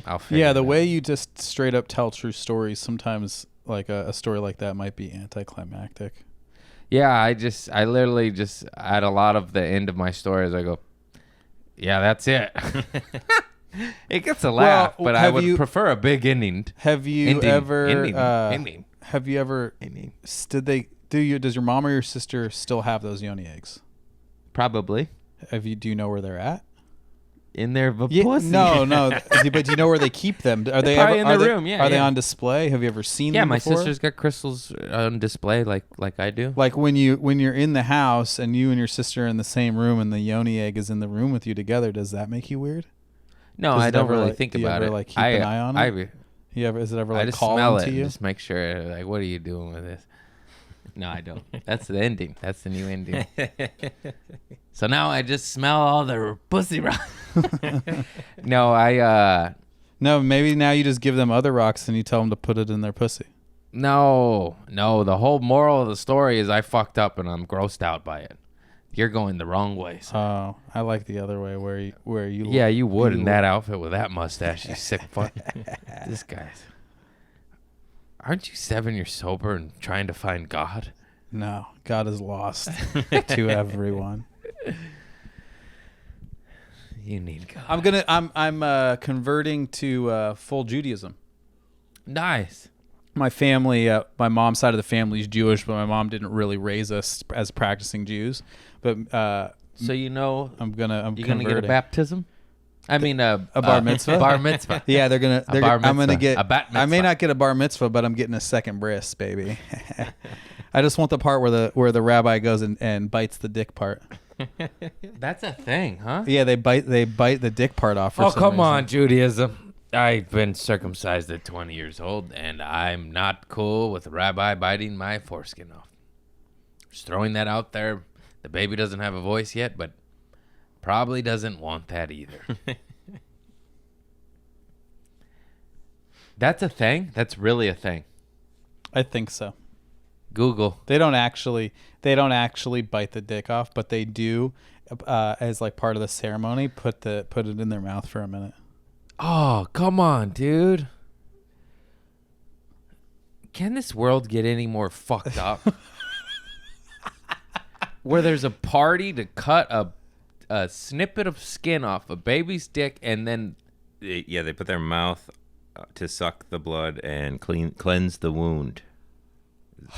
I'll figure Yeah, it the out. way you just straight up tell true stories, sometimes like a story like that might be anticlimactic. Yeah, I literally just at a lot of the end of my stories I go, yeah, that's it. It gets a laugh, but I would prefer a big ending. Have you Ending. ever Ending. have you ever does your mom or your sister still have those Yoni eggs? Probably Do you know where they're at? in their Yeah, pussy. no, but do you know where they keep them? Are they probably ever, in are the they, room, yeah, Are they yeah. on display? Have you ever seen Yeah, them my before? sister's got crystals on display like I do. Like when you're in the house and you and your sister are in the same room and the Yoni egg is in the room with you together, does that make you weird? No, Does I it don't ever, really like- think do you about ever, it. like, keep an eye on it? Is it ever I like just calling smell it to and you? just make sure, like, what are you doing with this? No, I don't. That's the ending. That's the new ending. So now I just smell all the pussy rock. No, No, maybe now you just give them other rocks and you tell them to put it in their pussy. no. The whole moral of the story is I fucked up and I'm grossed out by it. You're going the wrong way. So. Oh, I like the other way where you. Yeah, you would in that outfit with that mustache, you sick fuck. This guy's. Aren't you 7 years sober and trying to find God? No, God is lost to everyone. You need God. I'm converting to full Judaism. Nice. My family, my mom's side of the family is Jewish, but my mom didn't really raise us as practicing Jews. But So I'm I'm you're gonna get a converting. baptism? I mean a bar mitzvah? Bar mitzvah. Yeah, bar I'm gonna mitzvah. get. A bat I may mitzvah. not get a bar mitzvah, but I'm getting a second bris, baby. I just want the part where the rabbi goes and bites the dick part. That's a thing, huh? Yeah, they bite the dick part off. For Oh, some come reason. on, Judaism. I've been circumcised at 20 years old, and I'm not cool with a rabbi biting my foreskin off. Just throwing that out there. The baby doesn't have a voice yet, but probably doesn't want that either. That's a thing? That's really a thing. I think so. Google. They don't actually bite the dick off, but they do, as like part of the ceremony, put it in their mouth for a minute. Oh, come on, dude. Can this world get any more fucked up? Where there's a party to cut a snippet of skin off a baby's dick and then... They put their mouth to suck the blood and cleanse the wound.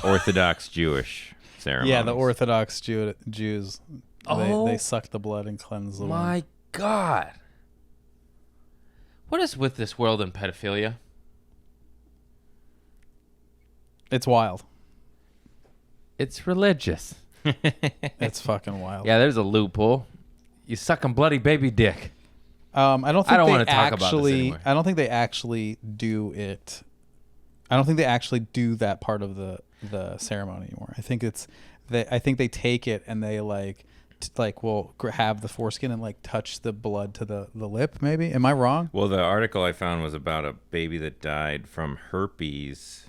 Orthodox Jewish ceremony. Yeah, the Orthodox Jews. Oh. They suck the blood and cleanse the wound. My God. What is with this world and pedophilia? It's wild. It's religious. It's fucking wild. Yeah, there's a loophole. You sucking bloody baby dick. I don't think I don't they wanna talk about this actually. anymore. I don't think they actually do it. I don't think they actually do that part of the ceremony anymore. I think they take it and they will have the foreskin and like touch the blood to the lip. Maybe am I wrong? Well, the article I found was about a baby that died from herpes.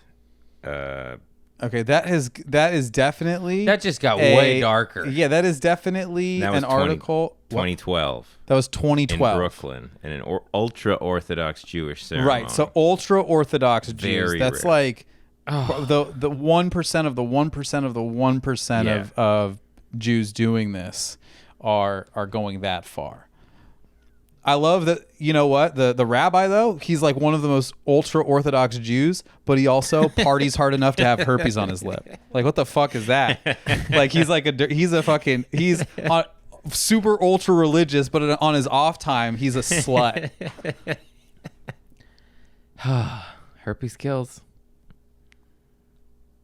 Okay, that is definitely That just got way darker. Yeah, that is definitely That was an article. 2012 That was in 2012. Brooklyn, in an ultra-Orthodox Jewish ceremony. Right. So ultra Orthodox Jews. Very That's rare. like the 1% of the 1% of the 1% Yeah. of Jews doing this are going that far. I love that. You know what? The rabbi though, he's like one of the most ultra orthodox Jews, but he also parties hard enough to have herpes on his lip. Like, what the fuck is that? Like, he's super ultra religious, but on his off time, he's a slut. Herpes kills.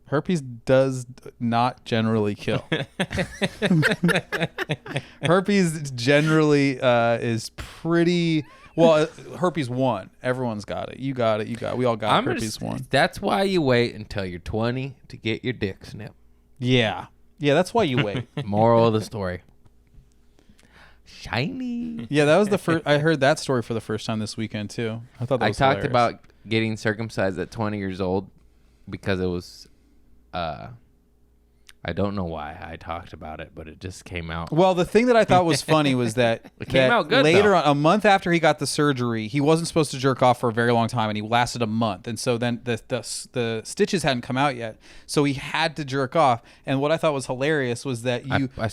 Herpes does not generally kill. Herpes generally is pretty well. Herpes 1. Everyone's got it. You got it. We all got herpes 1. That's why you wait until you're 20 to get your dick snipped. Yeah. That's why you wait. Moral of the story. Shiny. Yeah, that was the first. I heard that story for the first time this weekend too. I thought that was talked hilarious. about getting circumcised at 20 years old because it was. I don't know why I talked about it, but it just came out. Well, the thing that I thought was funny was that It came out good, later though. on, a month after he got the surgery, he wasn't supposed to jerk off for a very long time, and he lasted a month. And so then the stitches hadn't come out yet, so he had to jerk off. And what I thought was hilarious was that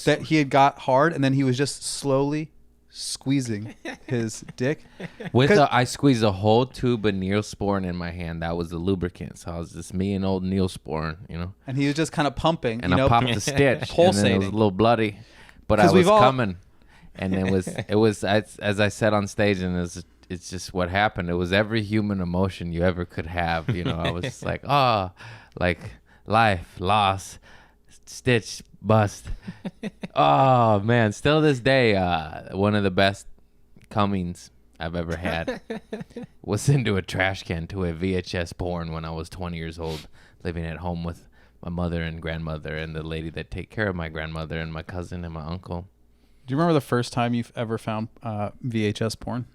that he had got hard, and then he was just slowly squeezing his dick. I squeezed a whole tube of Neosporin in my hand. That was the lubricant. So I was just me and old Neosporin, And he was just kind of pumping. And I popped the stitch, pulsating. and then it was a little bloody, but I was coming. And it was as I said on stage, and it's just what happened. It was every human emotion you ever could have. I was just like, like life, loss, stitch, bust. Oh man, still this day, one of the best comings I've ever had was into a trash can to a VHS porn when I was 20 years old, living at home with my mother and grandmother and the lady that take care of my grandmother and my cousin and my uncle. Do you remember the first time you've ever found VHS porn?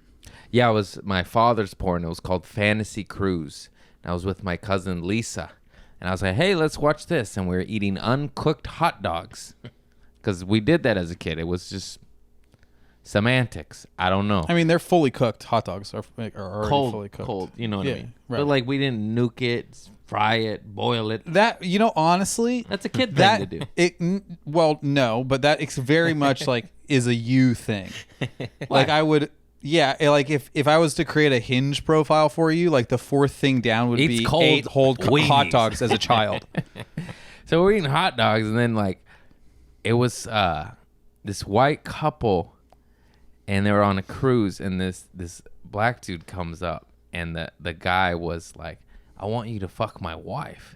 Yeah, it was my father's porn. It was called Fantasy Cruise. And I was with my cousin Lisa. And I was like, hey, let's watch this. And we were eating uncooked hot dogs. Because we did that as a kid. It was just semantics. I don't know. I mean, they're fully cooked. Hot dogs are already fully cooked. Cold, you know what I mean? Right. But like we didn't nuke it, fry it, boil it. That, honestly, That's a kid thing to do. Well, no, but that it's very much like is a you thing. Like I would, like if I was to create a Hinge profile for you, like the fourth thing down would Eats be cold 8 hot weenies. dogs as a child. So we're eating hot dogs, and then like it was this white couple, and they were on a cruise, and this black dude comes up, and the guy was like, I want you to fuck my wife.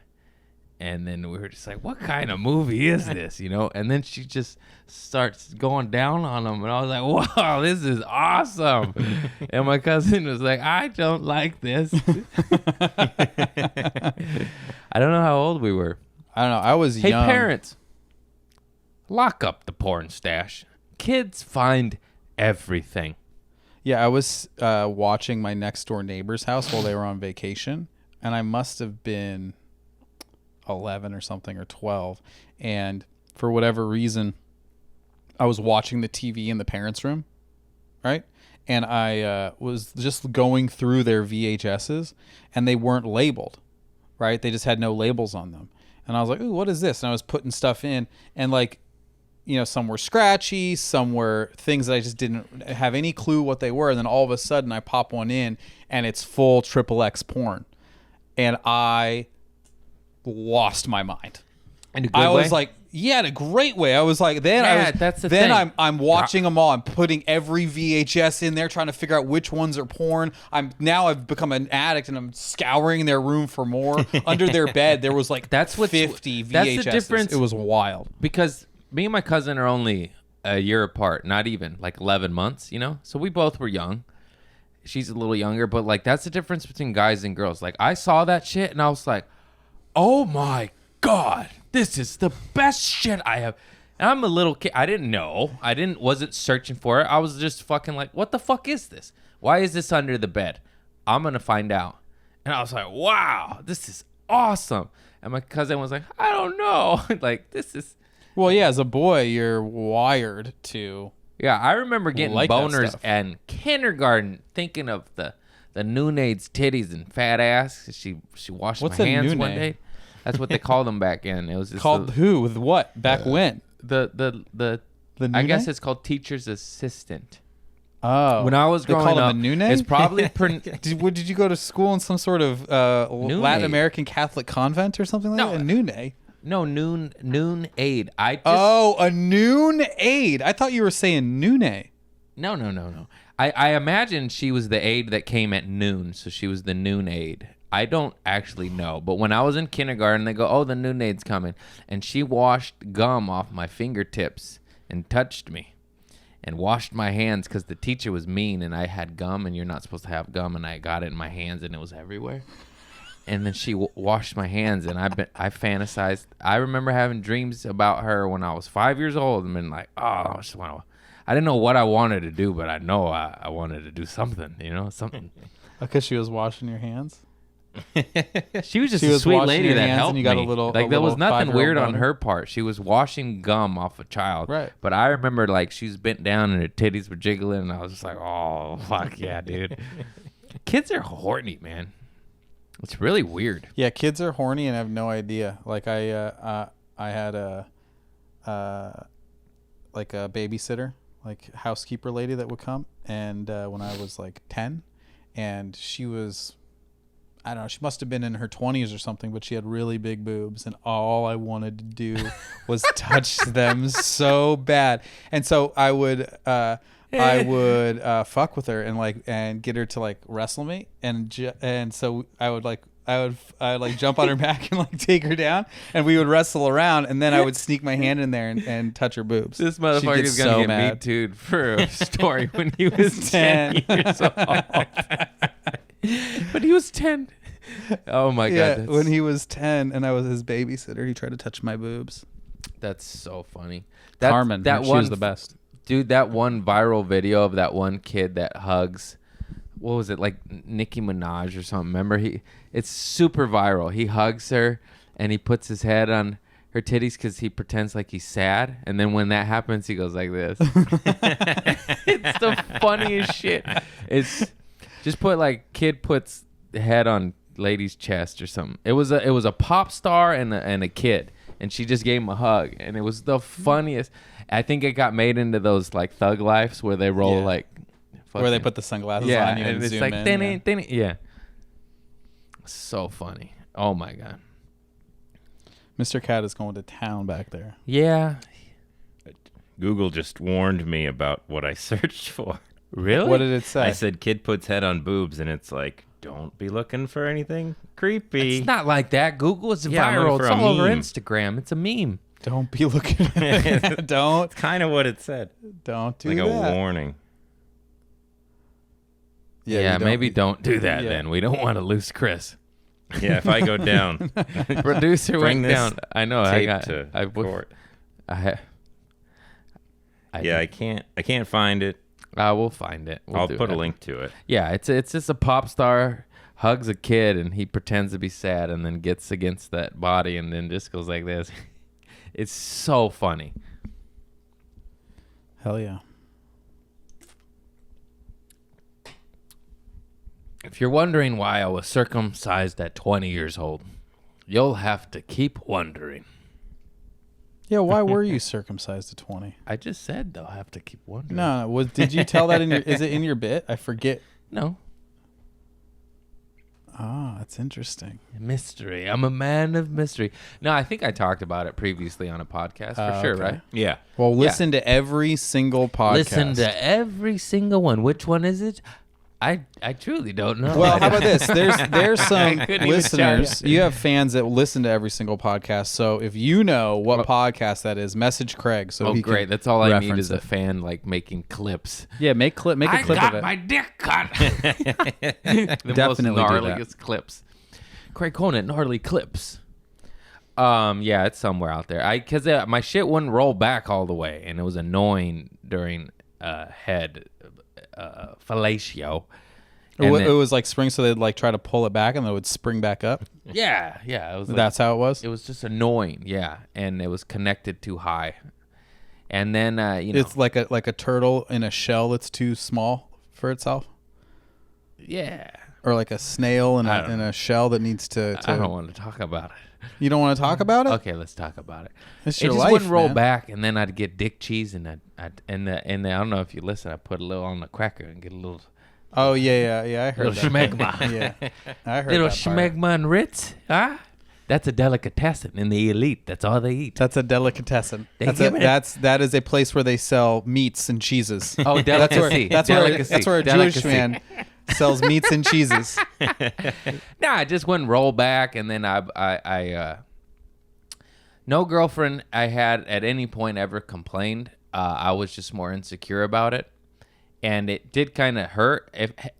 And then we were just like, what kind of movie is this? And then she just starts going down on him, and I was like, wow, this is awesome. And my cousin was like, I don't like this. I don't know how old we were. I don't know. I was Hey, young. parents, lock up the porn stash. Kids find everything. Yeah, I was watching my next door neighbor's house while they were on vacation, and I must have been 11 or something, or 12, and for whatever reason I was watching the TV in the parents' room, right? And I was just going through their VHSs, and they weren't labeled, right? They just had no labels on them. And I was like, ooh, what is this? And I was putting stuff in, and like, some were scratchy, some were things that I just didn't have any clue what they were. And then all of a sudden I pop one in, and it's full XXX porn. And I lost my mind. In a good I way? was like, yeah, in a great way. I was like, That's the thing. I'm watching them all. I'm putting every VHS in there, trying to figure out which ones are porn. I've become an addict, and I'm scouring their room for more. Under their bed, there was like 50 VHSs. That's the difference. It was wild. Because me and my cousin are only a year apart, not even, like 11 months, So we both were young. She's a little younger, but like that's the difference between guys and girls. Like I saw that shit, and I was like, oh my God, this is the best shit I have. And I'm a little kid. I didn't know. Wasn't searching for it. I was just fucking like, what the fuck is this? Why is this under the bed? I'm going to find out. And I was like, wow, this is awesome. And my cousin was like, I don't know. Like, this is. Well, yeah, as a boy, you're wired to. Yeah, I remember getting like that boners stuff. in kindergarten, thinking of the Nunade's titties and fat ass. She washed What's my a hands Nune? one day. That's what they called them back in. It was just Called who? With what? Back when? the The I Nune? guess it's called teacher's assistant. Oh, When I was they growing called up, him a Nune? it's probably Did you go to school in some sort of Latin American Catholic convent or something like No. that? A Nune. no noon aid. I just A noon aid. I thought you were saying Nune. no. I imagine she was the aide that came at noon, so she was the noon aide. I don't actually know, but when I was in kindergarten, they go, "Oh, the noon aid's coming," and she washed gum off my fingertips and touched me, and washed my hands because the teacher was mean, and I had gum, and you're not supposed to have gum, and I got it in my hands, and it was everywhere. And then she washed my hands, and I fantasized. I remember having dreams about her when I was 5 years old, and been like, "Oh, I just want to." I didn't know what I wanted to do, but I know I wanted to do something, something. Because she was washing your hands. She was just She a was sweet washing lady your that hands helped and you got me. a little- like a there was little nothing 5-year-old weird on boner. her part. She was washing gum off a child. Right. But I remember like she was bent down and her titties were jiggling, and I was just like, "Oh fuck yeah, dude!" Kids are horny, man. It's really weird. Yeah, kids are horny and have no idea. Like I had a babysitter, like housekeeper lady that would come, and when I was like 10, and she was, I don't know, she must have been in her 20s or something, but she had really big boobs, and all I wanted to do was touch them so bad. And so I would fuck with her and get her to like wrestle me, and so I would jump on her back and like take her down, and we would wrestle around, and then I would sneak my hand in there and touch her boobs. This She'd motherfucker's get gonna so get mad. me too for a story when he was 10 years old. But he was 10. Oh my Yeah, god, when he was 10 and I was his babysitter, he tried to touch my boobs. that's so funny. Carmen, she was the best. Dude, that one viral video of that one kid that hugs, what was it, like Nicki Minaj or something? Remember, it's super viral. He hugs her and he puts his head on her titties because he pretends like he's sad, and then when that happens, he goes like this. It's the funniest shit. It's just put like kid puts the head on lady's chest or something. It was a pop star and a kid, and she just gave him a hug, and it was the funniest. I think it got made into those like Thug Lifes where they roll like Where they put the sunglasses yeah, on you and it's zoom like in. yeah. So funny. Oh my god. Mr. Cat is going to town back there. Yeah. Google just warned me about what I searched for. Really? What did it say? I said kid puts head on boobs, and it's like, don't be looking for anything creepy. It's not like that. Google is Yeah, I'm viral. looking It's for a all over meme. Instagram. It's a meme. Don't be looking at it. Don't Kind of what it said. do Like that. a warning. Yeah, you maybe don't do that yeah. then. We don't want to lose Chris. Yeah, if I go down, Producer Bring went this down. I know. tape to court. I Yeah, I can't find it. We'll find it. We'll I'll do put it. a link to it. Yeah, it's just a pop star hugs a kid and he pretends to be sad and then gets against that body and then just goes like this. It's so funny. Hell yeah. If you're wondering why I was circumcised at 20 years old, you'll have to keep wondering. Yeah, why were you circumcised at 20? I just said they'll have to keep wondering. No, did you tell that is it in your bit? I forget. No. Ah, that's interesting. Mystery. I'm a man of mystery. No, I think I talked about it previously on a podcast for sure, okay. right? Yeah. Well, listen to every single podcast. Listen to every single one. Which one is it? I truly don't know. Well, how about this? There's some couldn't even listeners. tell You have fans that listen to every single podcast. So if you know what podcast that is, message Craig. So Oh, he great. can That's all I need reference is a it. fan like making clips. Yeah, make a clip I of got it. my dick cut. The Definitely most do that. gnarliest clips. Craig Conant, gnarly clips. Yeah, it's somewhere out there. Because my shit wouldn't roll back all the way, and it was annoying during head fellatio. And It then- was like spring, so they'd like try to pull it back, and then it would spring back up. yeah. It was like, That's how it was. it was just annoying. Yeah, and it was connected too high. And then It's like a turtle in a shell that's too small for itself, yeah. or like a snail in I don't in a shell that needs to. I don't want to talk about it. You don't want to talk about it? Okay, let's talk about it. It's It your just life, wouldn't roll man. back, and then I'd get dick cheese, and And I don't know if you listen. I put a little on the cracker and get a little Oh yeah. I heard little that. schmegma. Yeah, I heard Little that part. schmegma and Ritz, huh? That's a delicatessen in the elite. That's all they eat. That's a delicatessen. They That's give it a- that is a place where they sell meats and cheeses. Oh, delicacy. That's where a Jewish Delicacy. man sells meats and cheeses. Nah, I just wouldn't roll back, and then I no girlfriend I had at any point ever complained. I was just more insecure about it, and it did kind of hurt.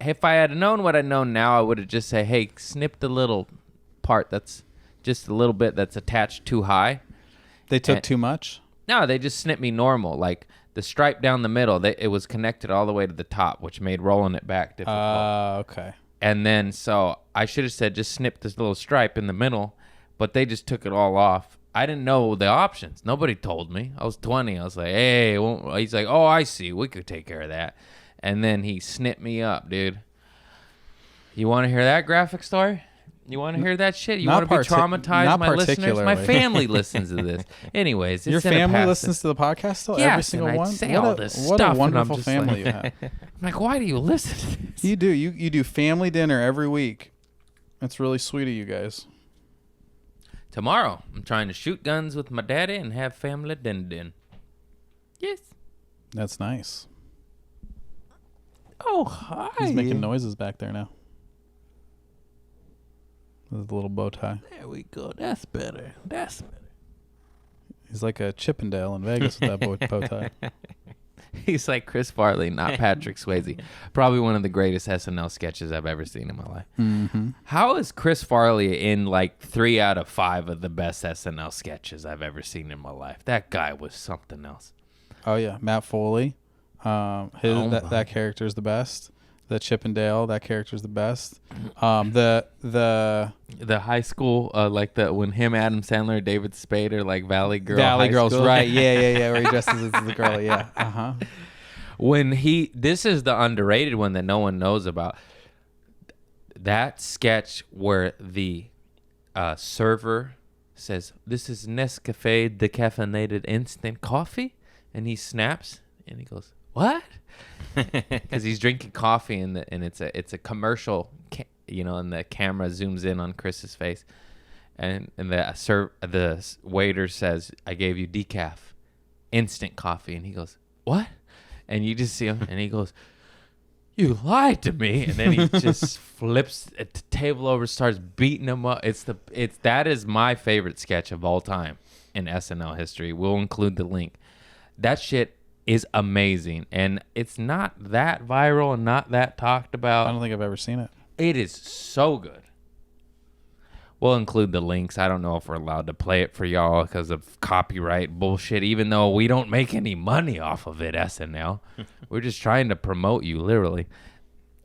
If I had known what I know now, I would have just said, "Hey, snip the little part that's just a little bit that's attached too high." They took And- too much. No, they just snipped me normal, like the stripe down the middle. It was connected all the way to the top, which made rolling it back difficult. Okay. And then, so I should have said, just snip this little stripe in the middle, but they just took it all off. I didn't know the options. Nobody told me. I was 20. I was like, hey, he's like, oh, I see. We could take care of that. And then he snipped me up, dude. You want to hear that graphic story? You want to hear that shit? You Not want to be traumatized, not my listeners? My particularly. family listens to this. Anyways, it's Your in a family past- listens to the podcast still? Yes, Every single and I one? say what all a, this what stuff, a and I'm wonderful just family like- you have. I'm like, why do you listen to this? You do. You do family dinner every week. That's really sweet of you guys. Tomorrow, I'm trying to shoot guns with my daddy and have family din. Yes. That's nice. Oh, hi. He's making noises back there now. With the little bow tie. There we go. That's better. That's better. He's like a Chippendale in Vegas with that bow tie. He's like Chris Farley, not Patrick Swayze. Probably one of the greatest SNL sketches I've ever seen in my life. Mm-hmm. How is Chris Farley in like 3 out of 5 of the best SNL sketches I've ever seen in my life? That guy was something else. Oh yeah, Matt Foley. That character is the best. The Chippendale, that character is the best. The high school, like when him, Adam Sandler, David Spade are like Valley Girl. Valley high Girls, school. right? Yeah. Where he dresses as the girl. Yeah. This is the underrated one that no one knows about. That sketch where the server says, "This is Nescafe decaffeinated instant coffee," and he snaps and he goes, "What?" Because he's drinking coffee and it's a commercial, and the camera zooms in on Chris's face, and the waiter says, "I gave you decaf, instant coffee," and he goes, "What?" And you just see him, and he goes, "You lied to me," and then he just flips the table over, starts beating him up. That is my favorite sketch of all time in SNL history. We'll include the link. That shit is amazing, and it's not that viral and not that talked about. I don't think I've ever seen it. It is so good. We'll include the links. I don't know if we're allowed to play it for y'all because of copyright bullshit, even though we don't make any money off of it, SNL. We're just trying to promote you, literally.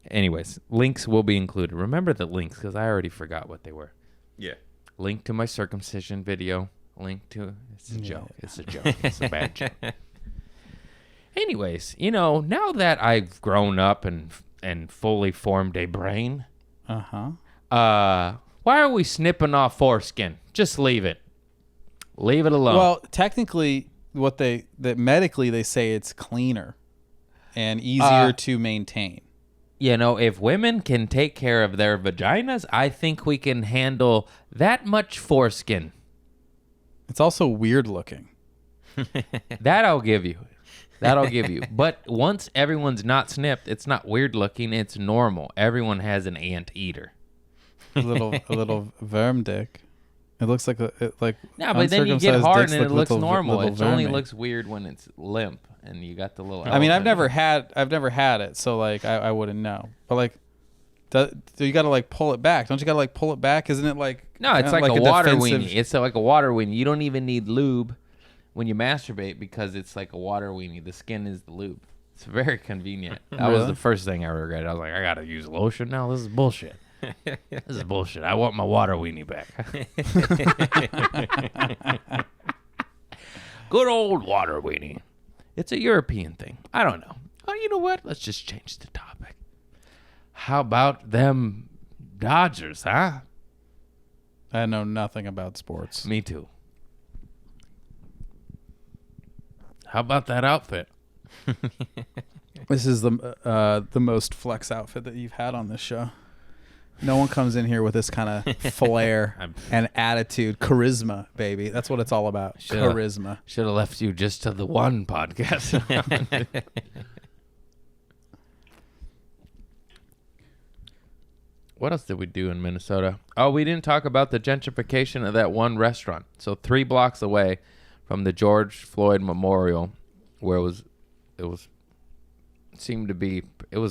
Anyways, links will be included. Remember the links because I already forgot what they were. Yeah. Link to my circumcision video. Link to... It's a joke. It's a joke. It's a bad joke. Anyways, now that I've grown up and fully formed a brain, why are we snipping off foreskin? Just leave it. Leave it alone. Well, technically, medically they say it's cleaner and easier to maintain. If women can take care of their vaginas, I think we can handle that much foreskin. It's also weird looking. That I'll give you. But once everyone's not snipped, it's not weird looking. It's normal. Everyone has an anteater. A little verm dick. It looks like No, but then you get uncircumcised hard dicks and it look looks little normal. little It only vermi. looks weird when it's limp and you got the little. I mean, I've elephant. never had it, so like I wouldn't know. But like, you got to like pull it back. Don't you got to like pull it back? Isn't it like? No, it's like a water defensive- weenie. It's like a water weenie. You don't even need lube when you masturbate because it's like a water weenie. The skin is the lube. It's very convenient. That was Really? the first thing I regretted. I was like, I gotta use lotion now. This is bullshit. This is bullshit. I want my water weenie back. Good old water weenie. It's a European thing. I don't know. Oh, you know what? Let's just change the topic. How about them Dodgers, huh? I know nothing about sports. Me too. How about that outfit? This is the most flex outfit that you've had on this show. No one comes in here with this kind of flair and attitude, charisma, baby. That's what it's all about. Charisma. Should have left you just to the one podcast. What else did we do in Minnesota? Oh, we didn't talk about the gentrification of that one restaurant. So 3 blocks away from the George Floyd Memorial, where it was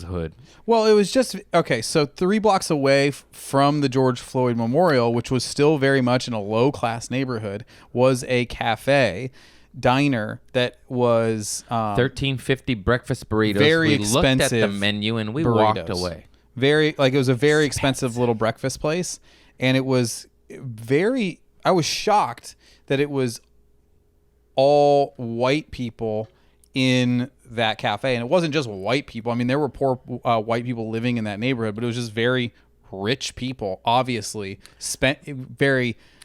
hood. Well, it was just okay. So 3 blocks away from the George Floyd Memorial, which was still very much in a low-class neighborhood, was a cafe diner that was $13.50 breakfast burritos. Very we looked at the expensive menu and we burritos. walked away. It was a very expensive little breakfast place, and it was I was shocked that it was all white people in that cafe, and it wasn't just white people. I mean, there were poor white people living in that neighborhood, but it was just very rich people, obviously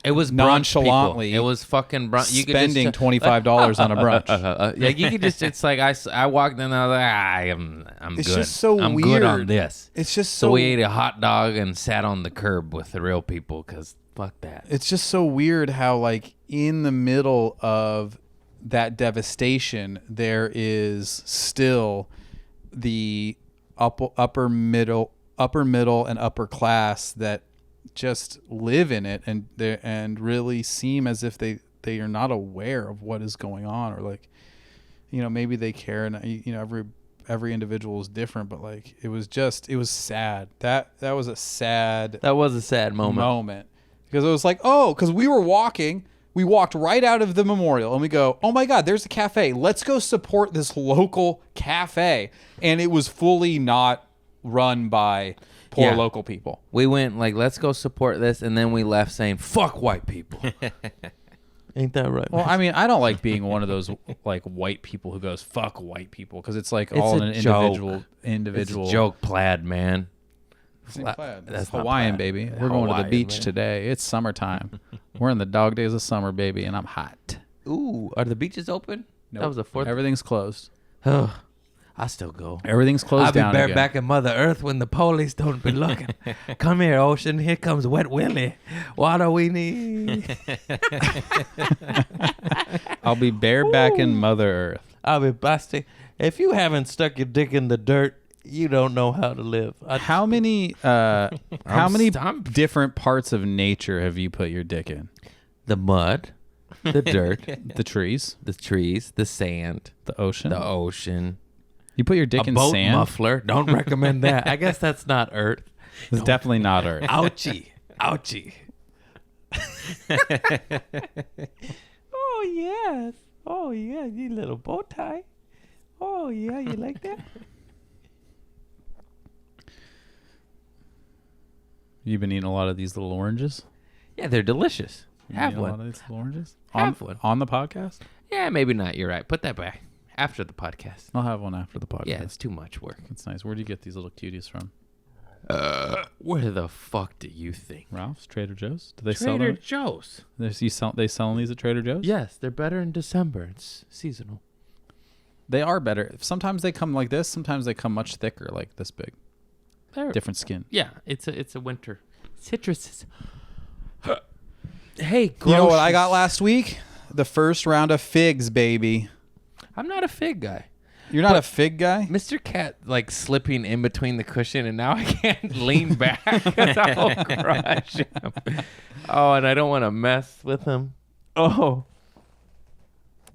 It was nonchalantly. It was fucking brunch. You spending could just, $25 on a brunch. yeah, you could just. It's like I walked in and I was like, I'm It's good. just so I'm weird. good on this. It's just So we ate a hot dog and sat on the curb with the real people because fuck that. It's just so weird how, like, in the middle of that devastation, there is still the upper middle and upper class that just live in it and really seem as if they are not aware of what is going on, or like, you know, maybe they care, and you know, every individual is different, but like it was sad. That was a sad moment because it was like, oh, because we walked right out of the memorial and we go, oh my God, there's a cafe. Let's go support this local cafe. And it was fully not run by poor local people. We went like, let's go support this, and then we left saying, fuck white people. Ain't that right? Well, I mean, I don't like being one of those like white people who goes, fuck white people, because it's like all an individual. It's a joke, plaid, man. That's Hawaiian, plaid. baby. We're going to the beach man. today. It's summertime. We're in the dog days of summer, baby, and I'm hot. Ooh, are the beaches open? Nope. That was the 4th. Everything's closed. I still go. Everything's closed I'll be down bareback again. in Mother Earth when the police don't be looking. Come here, ocean. Here comes Wet Willie. What do we need? I'll be bareback in Mother Earth. I'll be busting. If you haven't stuck your dick in the dirt, you don't know how to live. How many different parts of nature have you put your dick in? The mud, the dirt, The trees, the trees, the sand, the ocean. the ocean. You put your dick A in boat sand? muffler. Don't recommend that. I guess that's not Earth. It's definitely not Earth. Ouchie. Ouchie. Oh, yes. Oh, yeah, you little bow tie. Oh, yeah, you like that? You've been eating a lot of these little oranges? Yeah, they're delicious. You Have eating a lot one. of these little oranges? Have one. On the podcast? Yeah, maybe not. You're right. Put that back after the podcast. I'll have one after the podcast. Yeah, it's too much work. It's nice. Where do you get these little cuties from? Where the fuck do you think? Ralph's? Trader Joe's? Do they sell Trader them? Joe's. They selling these at Trader Joe's? Yes, they're better in December. It's seasonal. They are better. Sometimes they come like this. Sometimes they come much thicker, like this big. They're Different skin. Yeah, it's a winter. Citruses. Hey, You know what I groceries. got last week? The first round of figs, baby. I'm not a fig guy. You're not a fig guy? Mr. Cat like slipping in between the cushion, and now I can't lean back because I'll crush him. Oh, and I don't want to mess with him. Oh,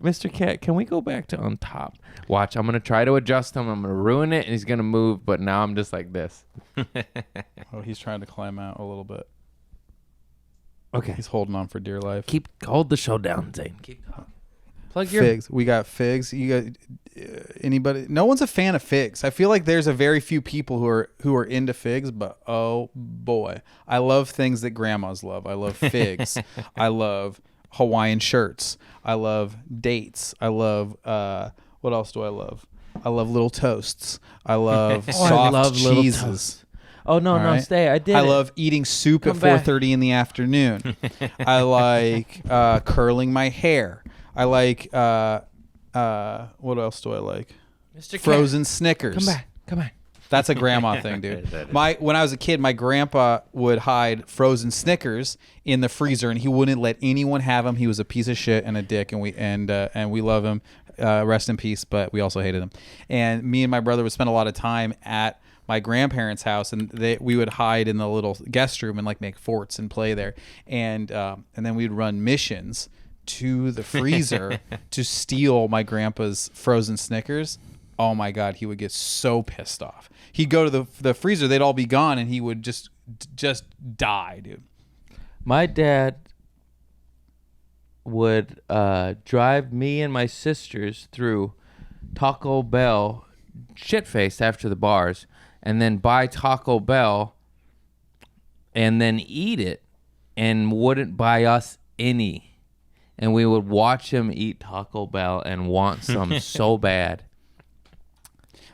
Mr. Cat, can we go back to on top? Watch, I'm gonna try to adjust him. I'm gonna ruin it, and he's gonna move. But now I'm just like this. Oh, he's trying to climb out a little bit. Okay, He's holding on for dear life. hold the show down, Zane. Keep talking. Plug your Figs. We got figs. You got anybody? No one's a fan of figs. I feel like there's a very few people who are into figs, but oh boy, I love things that grandmas love. I love figs. I love Hawaiian shirts. I love dates. I love what else do I love? I love little toasts. I love soft love little cheeses. toasts. Oh, no, All no, right. stay. I did I it. love eating soup Come at back. 4:30 in the afternoon. I like curling my hair. I like what else do I like? Mr. Cat, frozen Snickers. come back. Come back. That's a grandma thing, dude. When I was a kid, my grandpa would hide frozen Snickers in the freezer, and he wouldn't let anyone have them. He was a piece of shit and a dick, and we love him. Rest in peace, but we also hated him. And me and my brother would spend a lot of time at my grandparents' house, and we would hide in the little guest room and like make forts and play there. And then we'd run missions to the freezer to steal my grandpa's frozen Snickers. Oh my God, he would get so pissed off. He'd go to the freezer, they'd all be gone, and he would just die, dude. My dad would drive me and my sisters through Taco Bell, shit-faced after the bars, and then buy Taco Bell and then eat it and wouldn't buy us any. And we would watch him eat Taco Bell and want some so bad.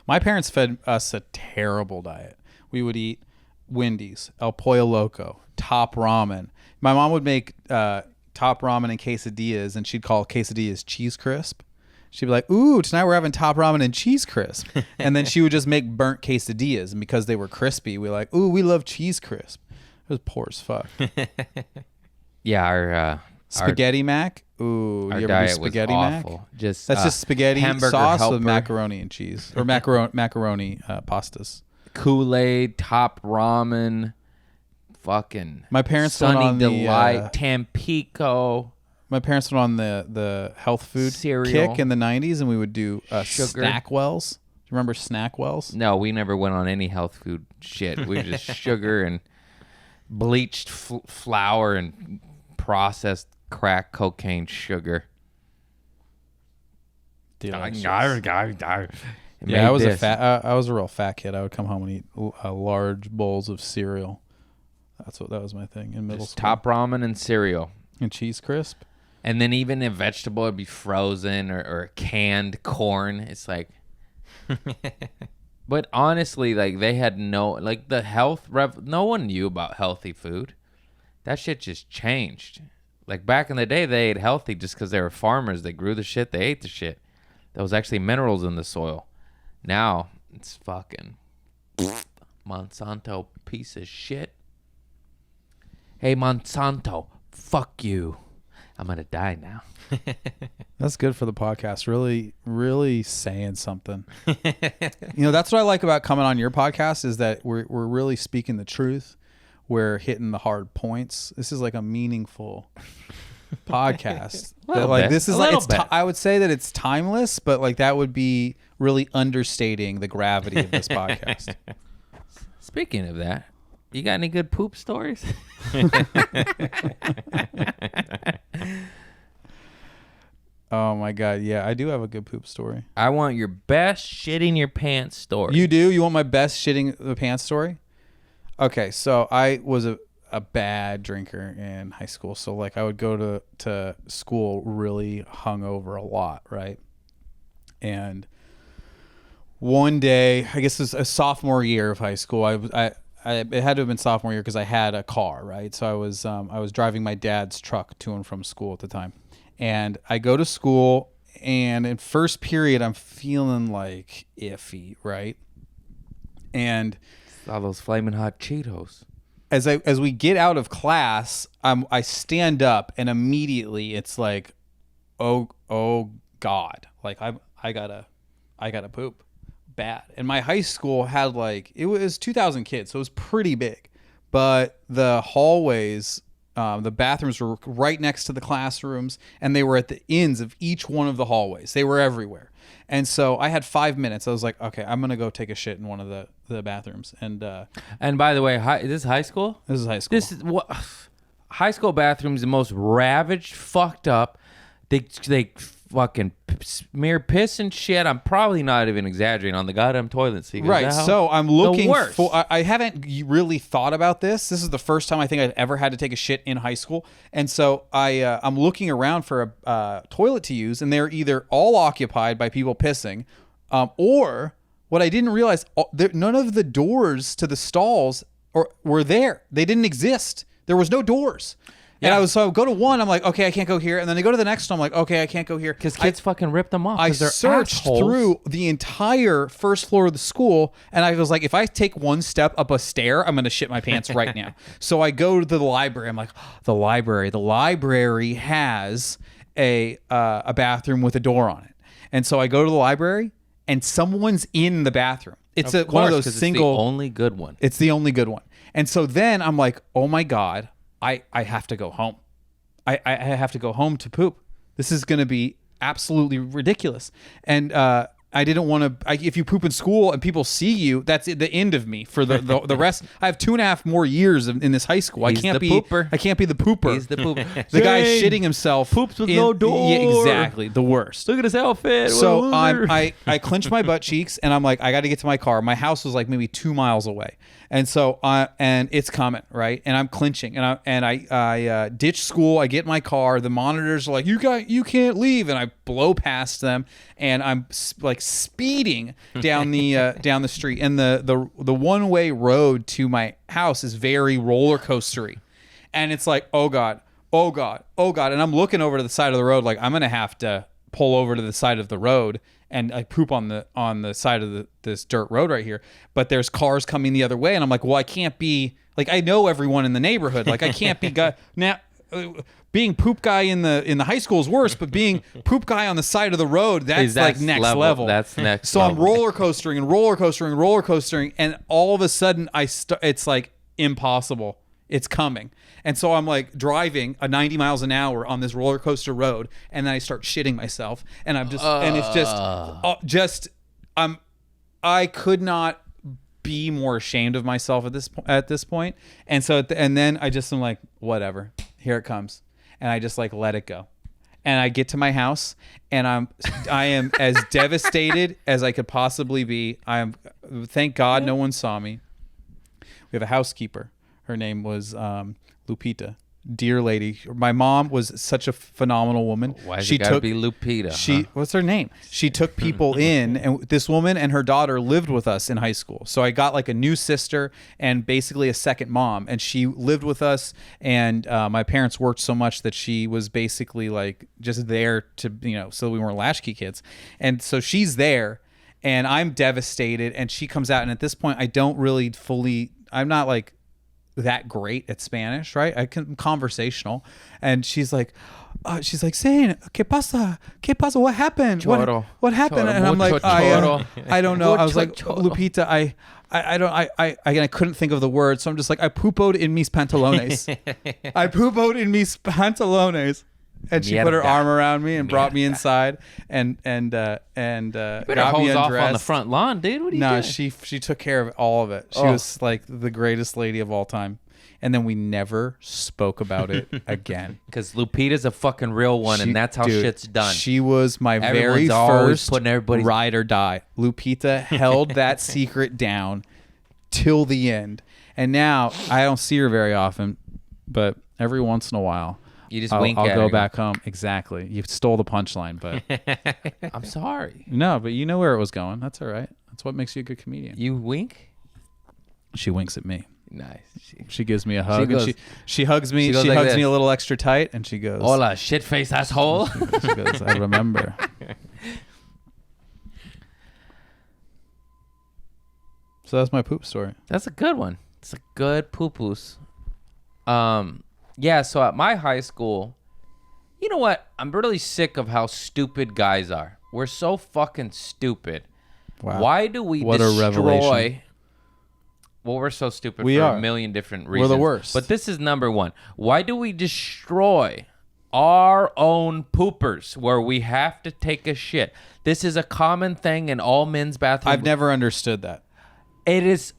My parents fed us a terrible diet. We would eat Wendy's, El Pollo Loco, Top Ramen. My mom would make Top Ramen and quesadillas, and she'd call quesadillas Cheese Crisp. She'd be like, ooh, tonight we're having Top Ramen and Cheese Crisp. And then she would just make burnt quesadillas, and because they were crispy, we were like, ooh, we love Cheese Crisp. It was poor as fuck. Yeah, our Spaghetti mac? Ooh, our you ever do diet spaghetti was mac? awful. Just That's just spaghetti hamburger sauce helper, with macaroni and cheese. Or macaroni pastas. Kool-Aid, Top Ramen, fucking My parents went Sunny on the, Delight, Tampico. My parents went on the health food Cereal. kick in the 90s, and we would do Sugar. Snackwells. Do you remember Snackwells? No, we never went on any health food shit. We were just sugar and bleached flour and processed crack cocaine sugar. Delicious. Yeah, I was I was a real fat kid. I would come home and eat large bowls of cereal. That was my thing in middle school. Top Ramen and cereal. And Cheese Crisp. And then even a vegetable would be frozen or canned corn. It's like, but honestly, like they had no one knew about healthy food. That shit just changed. Like back in the day, they ate healthy just because they were farmers. They grew the shit. They ate the shit. There was actually minerals in the soil. Now it's fucking Monsanto piece of shit. Hey Monsanto, fuck you. I'm gonna die now. That's good for the podcast. Really, really saying something. That's what I like about coming on your podcast is that we're really speaking the truth. We're hitting the hard points. This is like a meaningful podcast. This is like I would say that it's timeless, but like that would be really understating the gravity of this podcast. Speaking of that, you got any good poop stories? Oh my God. Yeah, I do have a good poop story. I want your best shitting your pants story. You do? You want my best shitting the pants story? Okay, so I was a bad drinker in high school. So like I would go to school really hungover a lot, right? And one day, I guess it was a sophomore year of high school, it had to have been sophomore year because I had a car, right? So I was driving my dad's truck to and from school at the time. And I go to school, and in first period, I'm feeling like iffy, right? And all those flaming hot Cheetos. as we get out of class, I stand up, and immediately it's like, oh God, like I gotta poop bad. And my high school had it was 2,000 kids, so it was pretty big, but the hallways. The bathrooms were right next to the classrooms, and they were at the ends of each one of the hallways. They were everywhere. And so I had 5 minutes. I was like, okay, I'm going to go take a shit in one of the bathrooms. And by the way, is this high school? This is high school. This is what high school bathrooms, the most ravaged, fucked up. They fucking smear piss and shit. I'm probably not even exaggerating on the goddamn toilet seat. Right. So I'm looking worst. for. I haven't really thought about this. This is the first time I think I've ever had to take a shit in high school, and so I'm looking around for a toilet to use, and they're either all occupied by people pissing, or what I didn't realize, none of the doors to the stalls were there. They didn't exist. There was no doors. And so I would go to one, I'm like, okay, I can't go here. And then they go to the next one, I'm like, okay, I can't go here. Because kids fucking rip them off. I 'cause they're searched assholes. through the entire first floor of the school, and I was like, if I take one step up a stair, I'm going to shit my pants right now. So I go to the library. I'm like, the library. The library has a bathroom with a door on it. And so I go to the library, and someone's in the bathroom. It's one of those 'cause single. It's the only good one. It's the only good one. And so then I'm like, oh my God, I have to go home. I have to go home to poop. This is going to be absolutely ridiculous. And I didn't want to. If you poop in school and people see you, that's the end of me for the rest. I have 2.5 more years in this high school. He's I can't the be pooper. I can't be the pooper. He's the pooper. The guy Zane shitting himself. poops with no door. Yeah, exactly. The worst. Look at his outfit. So I clench my butt cheeks and I'm like, I got to get to my car. My house was like maybe 2 miles away, and so and it's coming right, and I'm clenching, and I ditch school. I get in my car. The monitors are like, you can't leave, and I blow past them, and I'm like speeding down the street, and the one-way road to my house is very roller coastery, and it's like, oh God, and I'm looking over to the side of the road like I'm gonna have to pull over to the side of the road and I poop on the side of this dirt road right here, but there's cars coming the other way, and I'm like, well, I can't be like, I know everyone in the neighborhood, like I can't be now. Being poop guy in the high school is worse, but being poop guy on the side of the road, that's like next level. That's next So level. I'm roller coastering, and all of a sudden it's like impossible. It's coming. And so I'm like driving 90 miles an hour on this roller coaster road, and then I start shitting myself, and I'm just and it's just I could not be more ashamed of myself at this point. And so and then I just am like, whatever, here it comes. And I just like let it go. And I get to my house, and I am as devastated as I could possibly be. Thank God no one saw me. We have a housekeeper. Her name was Lupita. Dear lady. My mom was such a phenomenal woman. Why is it gotta be Lupita? What's her name? She took people in, and this woman and her daughter lived with us in high school. So I got like a new sister and basically a second mom, and she lived with us. And my parents worked so much that she was basically like just there to, so we weren't latchkey kids. And so she's there, and I'm devastated. And she comes out, and at this point, I don't really I'm not like that great at Spanish, right? I'm conversational, and she's like, Zane, ¿qué pasa? What happened? Choro. What happened? Choro, And I'm like, mucho choro. I don't know. I was Mucho like, choro. Lupita, I couldn't think of the word, so I'm just like, I poopoed in mis pantalones. I poopoed in mis pantalones. And she put her Mierda. arm around me and brought me inside and got Better me hose off on the undressed. front lawn, dude. What are you No, doing? she took care of all of it. She was like the greatest lady of all time. And then we never spoke about it again. Because Lupita's a fucking real one, and that's how Dude, shit's done. She was my very Everyone's always first putting everybody's- ride or die. Lupita held that secret down till the end. And now I don't see her very often, but every once in a while, You just I'll wink at go her. back home. Exactly. You stole the punchline, but I'm sorry. no, but you know where it was going. That's all right. That's what makes you a good comedian. You wink? She winks at me. Nice. She gives me a hug. goes- and she hugs me. she She, goes like hugs this. me a little extra tight, and she goes, Hola, shit face asshole. She goes, I remember. So that's my poop story. That's a good one. It's a good poo-poos. Yeah, so at my high school, you know what? I'm really sick of how stupid guys are. We're so fucking stupid. Wow. Why do we What a destroy... revelation. Well, we're so stupid We for are. a million different We're reasons. the worst. But this is number one. Why do we destroy our own poopers where we have to take a shit? This is a common thing in all men's bathrooms. I've never understood that. It is...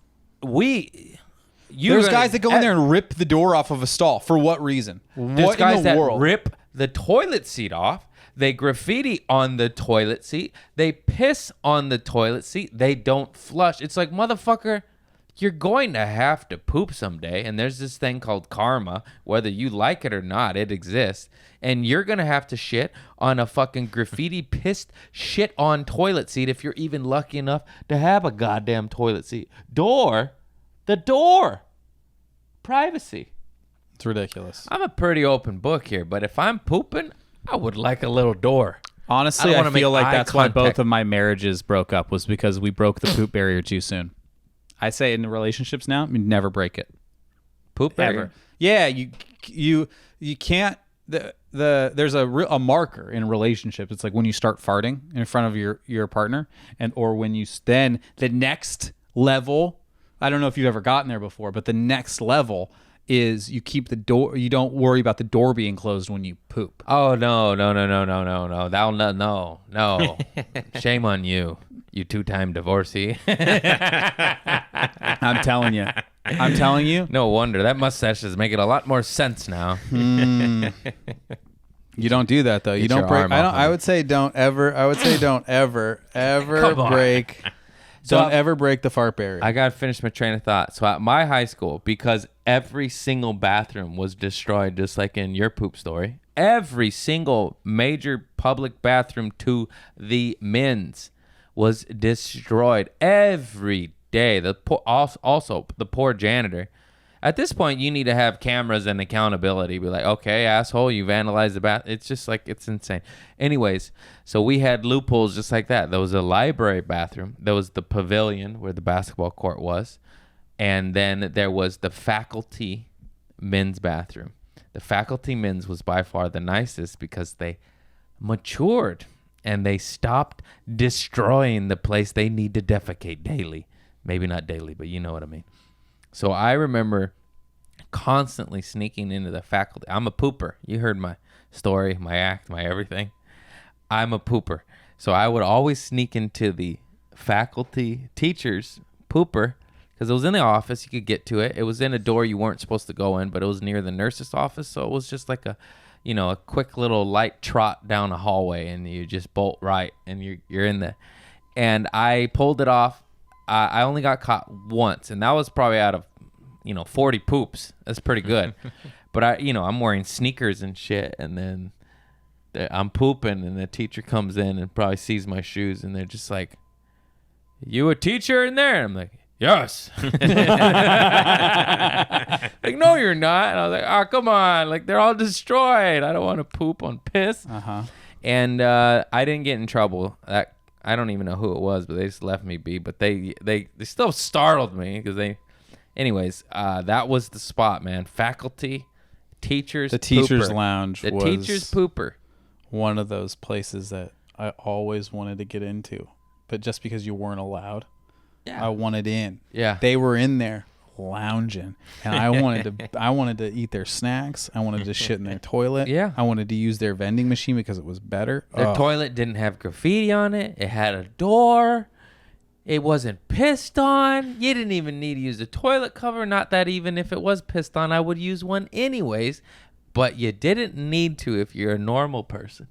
There's guys that go in there and rip the door off of a stall. For what reason? There's What guys in the that world? rip the toilet seat off. They graffiti on the toilet seat. They piss on the toilet seat. They don't flush. It's like, motherfucker, you're going to have to poop someday. And there's this thing called karma. Whether you like it or not, it exists. And you're going to have to shit on a fucking graffiti pissed shit on toilet seat if you're even lucky enough to have a goddamn toilet seat. The door. Privacy. It's ridiculous. I'm a pretty open book here, but if I'm pooping, I would like a little door. Honestly, I I don't wanna feel make like eye that's why contact. both of my marriages broke up was because we broke the poop barrier too soon. I say in relationships now, you never break it. Poop Ever. barrier. Yeah, you can't. There's a marker in relationships. It's like when you start farting in front of your partner, or when you then the next level. I don't know if you've ever gotten there before, but the next level is you keep the door. You don't worry about the door being closed when you poop. Oh no. That'll not no. Shame on you, you 2-time divorcee. I'm telling you. I'm telling you. No wonder that mustache is making a lot more sense now. You don't do that though. You Get don't your break. arm off of I me. would say don't ever. I would say don't ever Come on. break. So Don't ever break the fart barrier. I gotta finish my train of thought. So at my high school, because every single bathroom was destroyed, just like in your poop story, every single major public bathroom to the men's was destroyed every day. Also the poor janitor. At this point, you need to have cameras and accountability. Be like, okay, asshole, you vandalized the bath. It's just like, it's insane. Anyways, so we had loopholes just like that. There was a library bathroom. There was the pavilion where the basketball court was. And then there was the faculty men's bathroom. The faculty men's was by far the nicest because they matured and they stopped destroying the place they need to defecate daily. Maybe not daily, but you know what I mean. So I remember constantly sneaking into the faculty. I'm a pooper. You heard my story, my act, my everything. I'm a pooper. So I would always sneak into the faculty teacher's pooper because it was in the office. You could get to it. It was in a door you weren't supposed to go in, but it was near the nurse's office. So it was just like a quick little light trot down a hallway, and you just bolt right, and you're in there. And I pulled it off. I only got caught once, and that was probably out of, 40 poops. That's pretty good. But I'm wearing sneakers and shit, and then I'm pooping, and the teacher comes in and probably sees my shoes, and they're just like, "You a teacher in there?" And I'm like, "Yes." Like, "No, you're not." And I was like, "Oh, come on. Like, they're all destroyed. I don't want to poop on piss." Uh-huh. And I didn't get in trouble. I don't even know who it was, but they just left me be. But they still startled me because anyways, that was the spot, man. Faculty, teachers, The teacher's pooper. lounge The was teacher's pooper. one of those places that I always wanted to get into, but just because you weren't allowed, Yeah. I wanted in. Yeah. They were in there lounging, and I wanted to eat their snacks. I wanted to shit in their toilet. Yeah. I wanted to use their vending machine because it was better. Their Ugh. toilet didn't have graffiti on it. It had a door. It wasn't pissed on. You didn't even need to use a toilet cover. Not that even if it was pissed on, I would use one anyways. But you didn't need to if you're a normal person.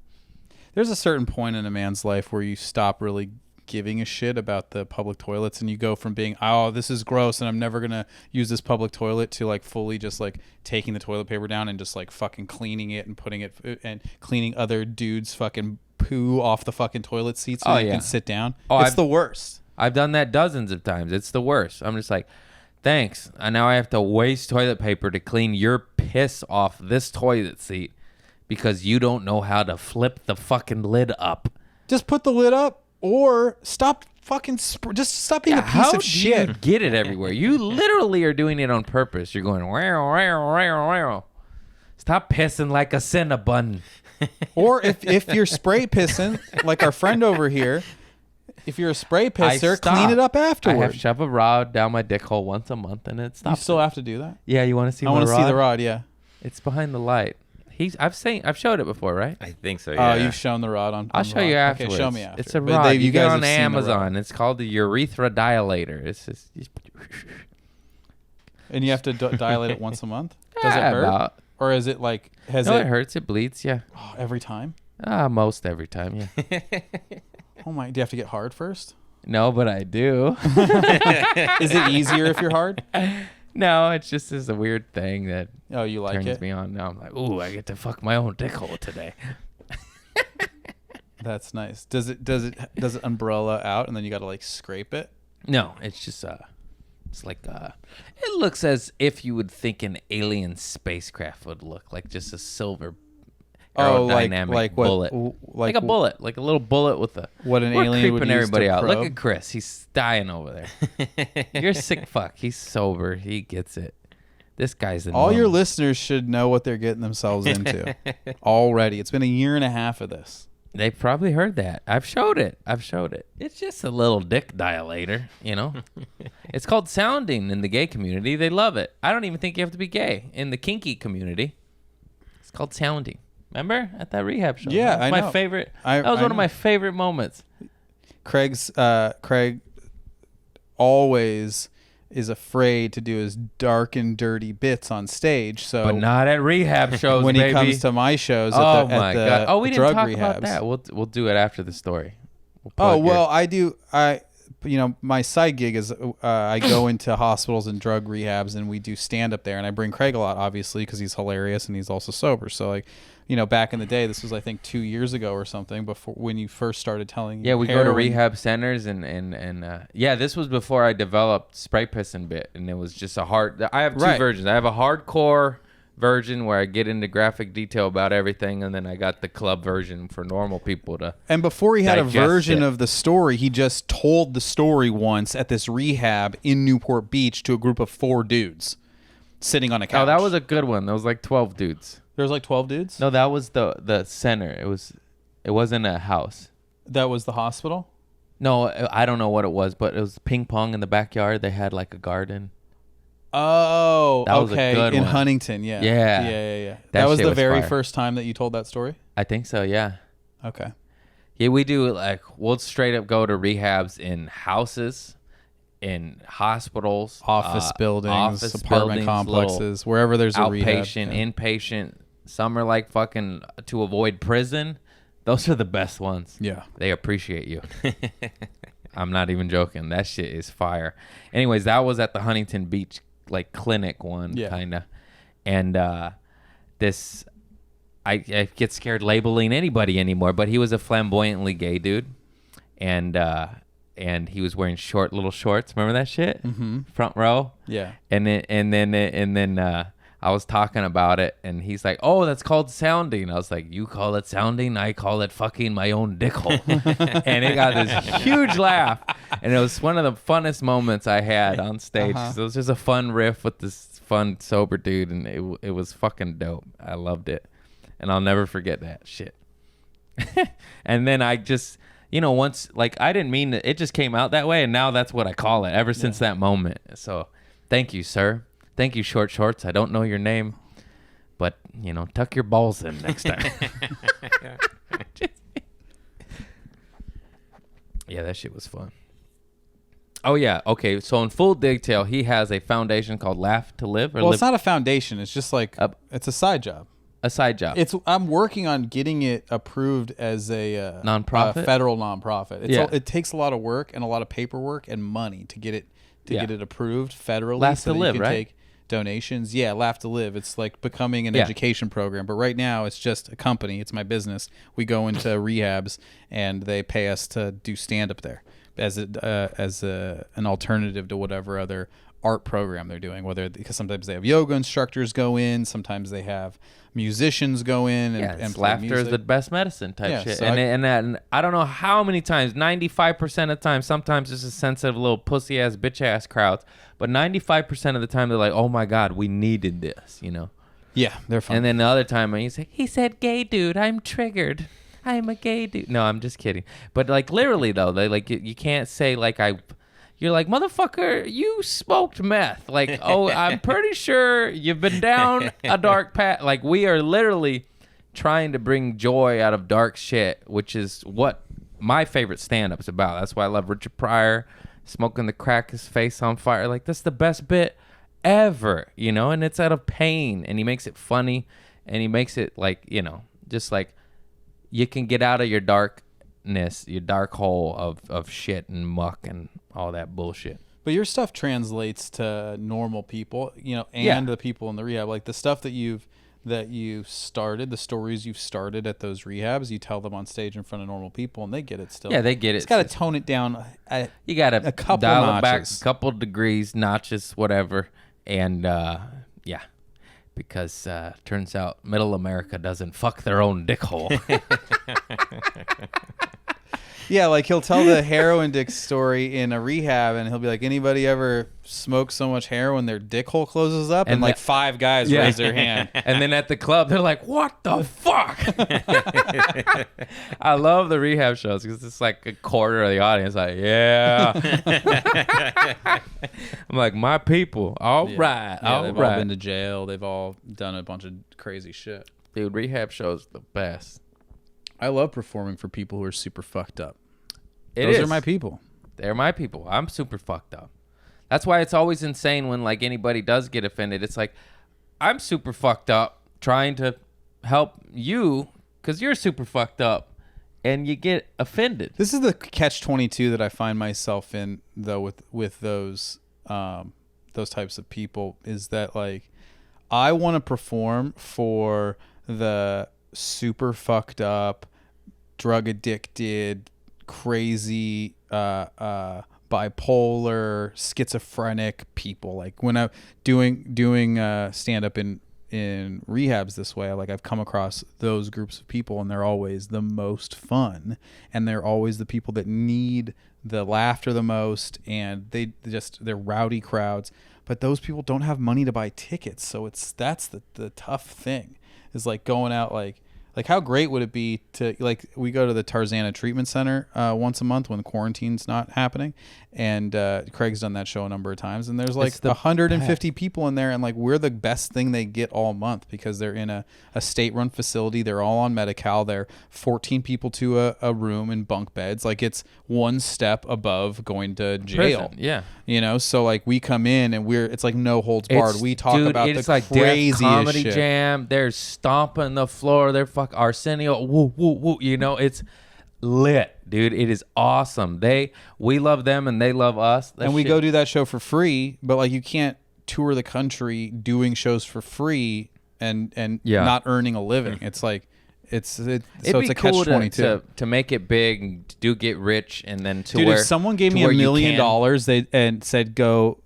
There's a certain point in a man's life where you stop really giving a shit about the public toilets, and you go from being, "Oh, this is gross and I'm never gonna use this public toilet," to like fully just like taking the toilet paper down and just like fucking cleaning it and putting it and cleaning other dudes' fucking poo off the fucking toilet seat so Oh, you yeah. can sit down. Oh, It's I've- the worst. I've done that dozens of times. It's the worst. I'm just like, thanks. And now I have to waste toilet paper to clean your piss off this toilet seat because you don't know how to flip the fucking lid up. Just put the lid up, or stop fucking just stop being a piece How of do shit. you get it everywhere? You literally are doing it on purpose. You're going, wow, wow, wow, wow. Stop pissing like a Cinnabon. Or if you're spray pissing like our friend over here, if you're a spray pisser, clean it up I have afterward. to shove a rod down my dick hole once a month, and it You stops. still have to do that? Yeah, you want to see? I want to see the rod, yeah. It's behind the light. I've showed it before, right? I think so. Oh, Yeah. you've shown the rod on I'll on show rod. you Okay, afterwards. show me after. It's a But rod. You get guys on have seen the rod. Amazon. It's called the urethra dilator. It's just And you have to dilate it once a month? Does it hurt? about. Or is it like, has No, it it hurts. It bleeds. Yeah. oh, every time? Most every time. Yeah. Oh my, do you have to get hard first? No, but I do. Is it easier if you're hard? No, it's just a weird thing that Oh, you like turns it? me on. Now I'm like, ooh, I get to fuck my own dick hole today. That's nice. Does it umbrella out and then you got to like scrape it? No, it's just It's like it looks as if you would think an alien spacecraft would look like, just a silver aerodynamic like what? bullet, like a bullet, like a little bullet with a. What an We're alien would creeping use everybody to out. Look probe. at Chris. He's dying over there. You're a sick fuck. He's sober. He gets it. This guy's a All your normal. listeners should know what they're getting themselves into already. It's been a year and a half of this. They probably heard that. I've showed it. It's just a little dick dilator, you know. It's called sounding in the gay community. They love it. I don't even think you have to be gay in the kinky community. It's called sounding. Remember at that rehab show? Yeah, That was I my know. favorite. I That was one know. of my favorite moments. Craig always is afraid to do his dark and dirty bits on stage. So But not at rehab shows, when baby. he comes to my shows at Oh the, at my the god! Oh, we didn't drug talk rehabs. about that. We'll do it after the story. We'll Oh plug your- well, my side gig is I go into hospitals and drug rehabs, and we do stand up there, and I bring Craig a lot, obviously, because he's hilarious and he's also sober. So like, back in the day, this was I think 2 years ago or something, before when you first started telling. Yeah, we go to heroin- rehab centers and yeah, this was before I developed spray pissin bit, and it was just a hard. I have two Right. versions. I have a hardcore version where I get into graphic detail about everything, and then I got the club version for normal people to. And before he had a digest version it. of the story, he just told the story once at this rehab in Newport Beach to a group of 4 dudes sitting on a couch. Oh, that was a good one. There was like 12 dudes. There was like 12 dudes? No, that was the center. It wasn't a house. That was the hospital? No, I don't know what it was, but it was ping pong in the backyard. They had like a garden. Oh, That was a okay. good in one. Huntington, yeah. Yeah. Yeah. That That was shit the was very fire. first time that you told that story? I think so, yeah. Okay. Yeah, we do like we'll straight up go to rehabs in houses, in hospitals, Office buildings, office apartment buildings, complexes, wherever there's a rehab. outpatient, Yeah. inpatient. Some are like fucking to avoid prison. Those are the best ones. Yeah. They appreciate you. I'm not even joking. That shit is fire. Anyways, that was at the Huntington Beach like clinic one Yeah. kind of, and this I get scared labeling anybody anymore. But he was a flamboyantly gay dude, and he was wearing little shorts. Remember that shit? Mm-hmm. Front row. Yeah. And then I was talking about it, and he's like, "Oh, that's called sounding." I was like, "You call it sounding? I call it fucking my own dickhole." And it got this huge laugh, and it was one of the funnest moments I had on stage. So it was just a fun riff with this fun sober dude, and it was fucking dope. I loved it, and I'll never forget that shit. And then I just, once like I didn't mean it just came out that way, and now that's what I call it ever since that moment. So, thank you, sir. Thank you, Short Shorts. I don't know your name, but, tuck your balls in next time. Yeah, that shit was fun. Oh, yeah. Okay, so in full detail, he has a foundation called Laugh to Live. Or Well, Live, it's not a foundation. It's just like it's a side job. a side job. I'm working on getting it approved as a Nonprofit? federal nonprofit. Yeah. It takes a lot of work and a lot of paperwork and money to get it approved federally. Laugh so to that Live, you can right? take donations. Yeah, Laugh to Live. It's like becoming an Yeah. education program. But right now, it's just a company. It's my business. We go into rehabs and they pay us to do stand up there as an alternative to whatever other art program they're doing. Because sometimes they have yoga instructors go in, sometimes they have musicians go in and it's play laughter is music. the best medicine type Yeah, shit. so And I don't know how many times, 95% of the time, sometimes it's a sensitive little pussy ass, bitch ass crowds, but 95% of the time they're like, oh my God, we needed this, Yeah, they're fun. And then the other time he's like, he said gay dude, I'm triggered. I'm a gay dude. No, I'm just kidding. But like literally though, they like you can't say like you're like, motherfucker, you smoked meth. Like, oh, I'm pretty sure you've been down a dark path. Like, we are literally trying to bring joy out of dark shit, which is what my favorite stand-up's about. That's why I love Richard Pryor, smoking the crack, his face on fire. Like, that's the best bit ever, and it's out of pain, and he makes it funny, and he makes it like, just like you can get out of your darkness, your dark hole of shit and muck and all that bullshit. But your stuff translates to normal people, and Yeah. the people in the rehab. Like the stuff that you've that you started, the stories you've started at those rehabs, you tell them on stage in front of normal people, and they get it still. Yeah, they get it. It's got to tone it down. You got to a couple dial it back, notches. couple degrees, notches, whatever. And yeah, because turns out middle America doesn't fuck their own dick hole. Yeah, like he'll tell the heroin dick story in a rehab, and he'll be like, anybody ever smoke so much heroin their dick hole closes up? And, And like the- 5 guys Yeah. raise their hand. And then at the club, they're like, what the fuck? I love the rehab shows because it's like a quarter of the audience like, yeah. I'm like, my people. All right. Yeah, All they've all right. been to jail. They've all done a bunch of crazy shit. Dude, rehab shows the best. I love performing for people who are super fucked up. It Those is. are my people. They're my people. I'm super fucked up. That's why it's always insane when like anybody does get offended. It's like, I'm super fucked up trying to help you because you're super fucked up and you get offended. This is the catch-22 that I find myself in, though, with those types of people, is that like I want to perform for the super fucked up, drug addicted, crazy, bipolar, schizophrenic people. Like when I'm doing stand up in rehabs this way, I've come across those groups of people, and they're always the most fun, and they're always the people that need the laughter the most, and they're rowdy crowds. But those people don't have money to buy tickets, so that's the tough thing, is like going out like how great would it be to, like, we go to the Tarzana Treatment Center once a month when quarantine's not happening, and Craig's done that show a number of times, and there's like It's the 150 people in there, and like we're the best thing they get all month because they're in a state-run facility. They're all on Medi-Cal. They're 14 people to a room in bunk beds. Like it's one step above going to jail. Prison, yeah. You know, so like we come in and it's like no holds barred. We talk dude, about it's the like Def craziest Comedy shit. Jam. They're stomping the floor. They're Arsenio. Woo, woo, woo. You know, it's lit, dude. It is awesome. We love them and they love us. That And we shit- go do that show for free, but like you can't tour the country doing shows for free and Yeah. not earning a living. It's like so It'd it's be a cool catch-22. to make it big and do get rich and then to Dude, where if someone gave to me where $1 you million can- and said go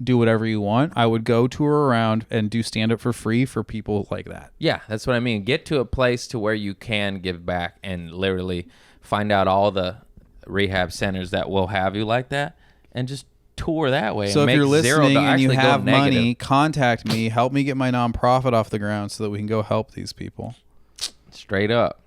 do whatever you want, I would go tour around and do stand up for free for people like that. Yeah, that's what I mean. Get to a place to where you can give back and literally find out all the rehab centers that will have you like that and just tour that way. So and if make you're zero to listening and you actually go have money, negative. contact me. Help me get my nonprofit off the ground so that we can go help these people. Straight up.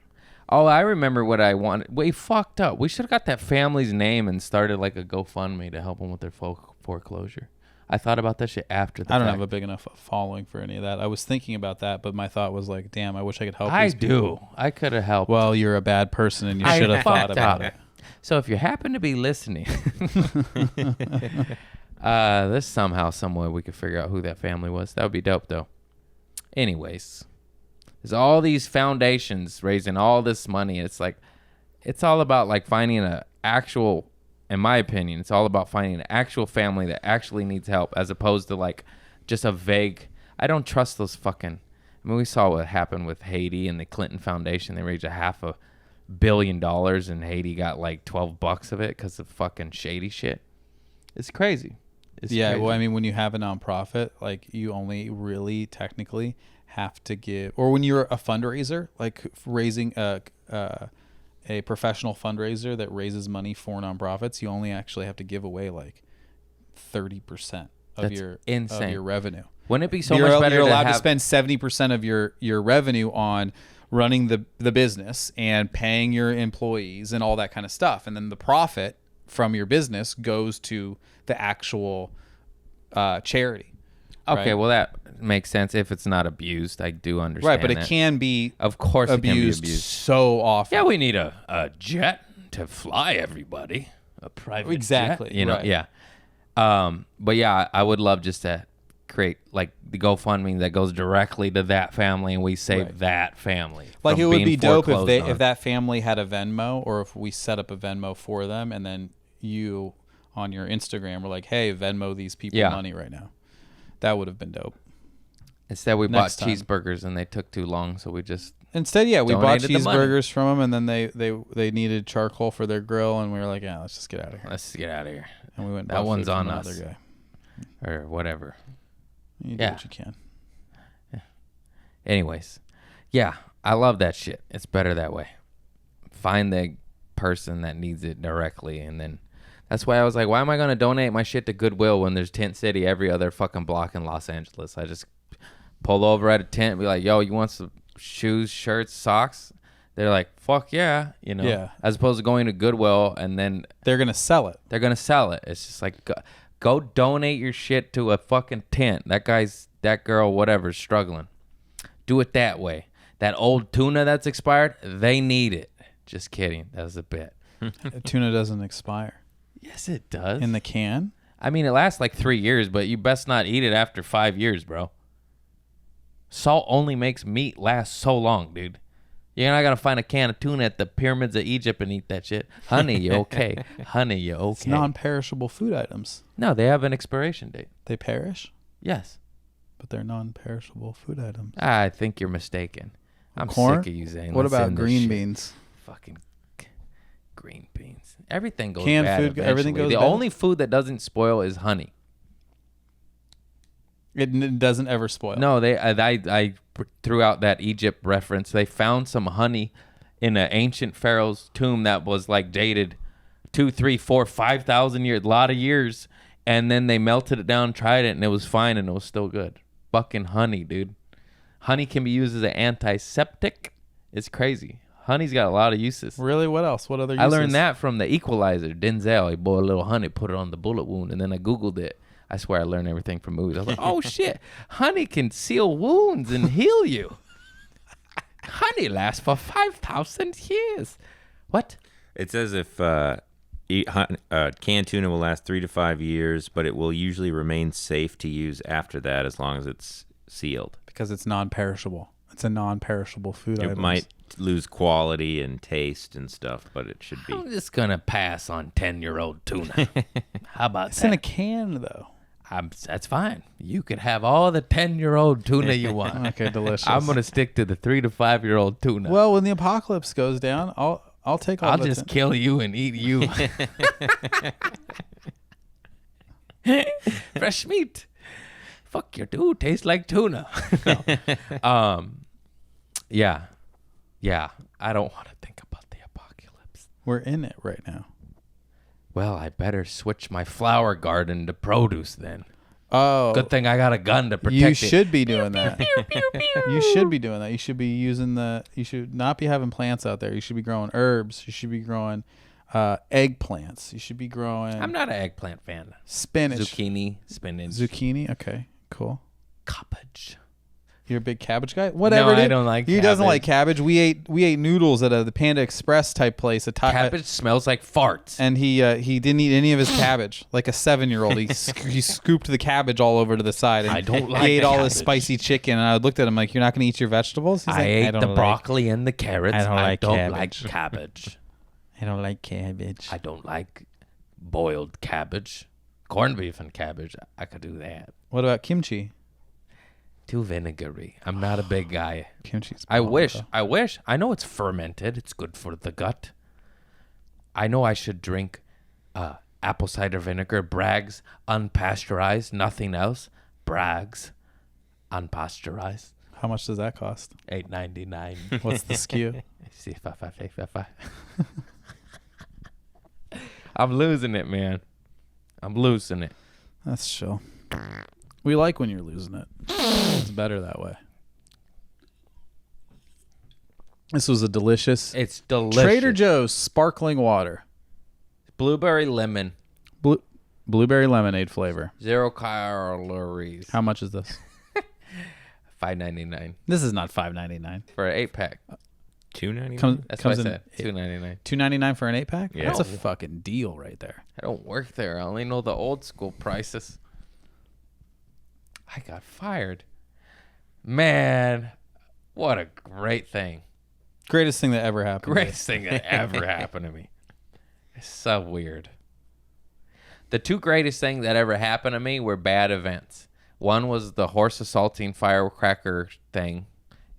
Oh, I remember what I wanted. We fucked up. We should have got that family's name and started like a GoFundMe to help them with their foreclosure. I thought about that shit after the I don't fact. have a big enough following for any of that. I was thinking about that, but my thought was like, damn, I wish I could help I these do. people. I could have helped. Well, you're a bad person and you I should have thought fucked about up. it. So if you happen to be listening, there's somehow, some way we could figure out who that family was. That would be dope, though. Anyways, there's all these foundations raising all this money. It's like, it's all about like finding a actual, in my opinion, it's all about finding an actual family that actually needs help as opposed to like just a vague, I don't trust those fucking, I mean, we saw what happened with Haiti and the Clinton Foundation. They raised $500 million and Haiti got like $12 of it because of fucking shady shit. It's crazy. It's Yeah, crazy. well, I mean, when you have a nonprofit, like you only really technically have to give, or when you're a fundraiser, like raising a professional fundraiser that raises money for nonprofits, you only actually have to give away like 30% of That's your insane. revenue. Wouldn't it be so you're, much better you're allowed to have, spend 70% of your revenue on running the business and paying your employees and all that kind of stuff, and then the profit from your business goes to the actual charity. okay, right? well, that makes sense if it's not abused. I do understand Right, but it that. can be Of course it can be abused abused. so often. Yeah, we need a jet to fly everybody. A private Exactly, jet, you know, right. yeah. But yeah, I would love just to create like the GoFundMe that goes directly to that family and we save Right. that family. Like from it would being be dope if foreclosed on. if that family had a Venmo, or if we set up a Venmo for them, and then you on your Instagram were like, "Hey, Venmo these people Yeah. money right now." That would have been dope. Instead, we bought Next time. cheeseburgers and they took too long, so we just Instead, yeah, we bought Donated the money. cheeseburgers from them, and then they needed charcoal for their grill, and we were like, yeah, let's just get out of here. let's get out of here And we went. And that bought one's food from on another us. guy. or whatever. You do Yeah. what you can. Anyways, yeah, I love that shit. It's better that way. Find the person that needs it directly, and then that's why I was like, why am I gonna donate my shit to Goodwill when there's Tent City every other fucking block in Los Angeles? I just pull over at a tent and be like, yo, you want some shoes, shirts, socks? They're like, fuck yeah, you know. Yeah. As opposed to going to Goodwill and then They're gonna sell it. they're gonna sell it. It's just like go donate your shit to a fucking tent. That girl, whatever's struggling. Do it that way. That old tuna that's expired, they need it. Just kidding. That was a bit. Tuna doesn't expire Yes, it does. in the can. I mean, it lasts like 3 years, but you best not eat it after 5 years, bro. Salt only makes meat last so long, dude. You're not gonna find a can of tuna at the pyramids of Egypt and eat that shit. Honey, you okay? Honey, you okay? It's non-perishable food items. No, they have an expiration date. They perish, Yes. but they're non-perishable food items. I think you're mistaken. I'm Corn? sick of you, Zane. What Let's about end this green shit. beans? Fucking green beans. Everything goes Canned bad. food, everything eventually. goes The bad? only food that doesn't spoil is honey. It doesn't ever spoil. No, I threw out that Egypt reference. They found some honey in an ancient pharaoh's tomb that was like dated 2, 3, 4, 5,000 years, a lot of years, and then they melted it down, tried it, and it was fine, and it was still good. Fucking honey, dude. Honey can be used as an antiseptic. It's crazy. Honey's got a lot of uses. Really? What else? What other uses? I learned that from the Equalizer. Denzel, he boiled a little honey, put it on the bullet wound, and then I Googled it. I swear I learned everything from movies. I was like, oh shit, honey can seal wounds and heal you. Honey lasts for 5,000 years. What? It says if canned tuna will last 3 to 5 years, but it will usually remain safe to use after that as long as it's sealed. Because it's non-perishable. It's a non-perishable food It item. might lose quality and taste and stuff, but it should be. I'm just going to pass on 10-year-old tuna. How about It's in a that? can, though. That's fine. You could have all the 10-year-old tuna you want. Okay, delicious. I'm going to stick to the 3 to 5-year-old tuna. Well, when the apocalypse goes down, I'll take all I'll the just kill you and eat you. Fresh meat. Fuck your dude. Tastes like tuna. No. Yeah. Yeah. I don't want to think about the apocalypse. We're in it right now. Well, I better switch my flower garden to produce then. Oh, Good thing I got a gun to protect you it. should be doing that. You should be doing that. You should be using you should not be having plants out there. You should be growing herbs. You should be growing eggplants. You should be growing I'm not an eggplant fan. spinach. Zucchini, spinach, Zucchini. Okay, cool. cabbage. You're a big cabbage guy. Whatever. No, I dude. don't like He doesn't like cabbage. cabbage. We ate noodles at the Panda Express type place. Cabbage smells like farts. And he didn't eat any of his cabbage. Like a 7-year-old, he scooped the cabbage all over to the side. And I don't like He ate all his cabbage. spicy chicken, and I looked at him like, "You're not going to eat your vegetables?" He's I like, ate the don't broccoli and the carrots. I don't like like cabbage. cabbage. I don't like cabbage. I don't like boiled cabbage. Corned beef and cabbage. I could do that. What about kimchi? Too vinegary. I'm not a big guy. Kimchi's. I bomb, wish. though. I know it's fermented. It's good for the gut. I know I should drink apple cider vinegar, Bragg's unpasteurized, nothing else. Bragg's unpasteurized. How much does that cost? $8.99. What's the skew? See, I'm losing it, man. I'm losing it. That's chill. We like when you're losing it. It's better that way. This was a delicious It's delicious. Trader Joe's sparkling water, Blueberry lemon. blueberry lemonade flavor. 0 calories. How much is this? $5.99 This is not $5.99. for an 8-pack. $2.99. That's what Comes I in said. $2.99. $2.99 for an 8-pack. Yeah. That's a fucking deal right there. I don't work there. I only know the old school prices. I got fired. Man, what a great thing. Greatest thing that ever happened. Greatest thing that ever happened to me. It's so weird. The 2 greatest things that ever happened to me were bad events. One was the horse assaulting firecracker thing,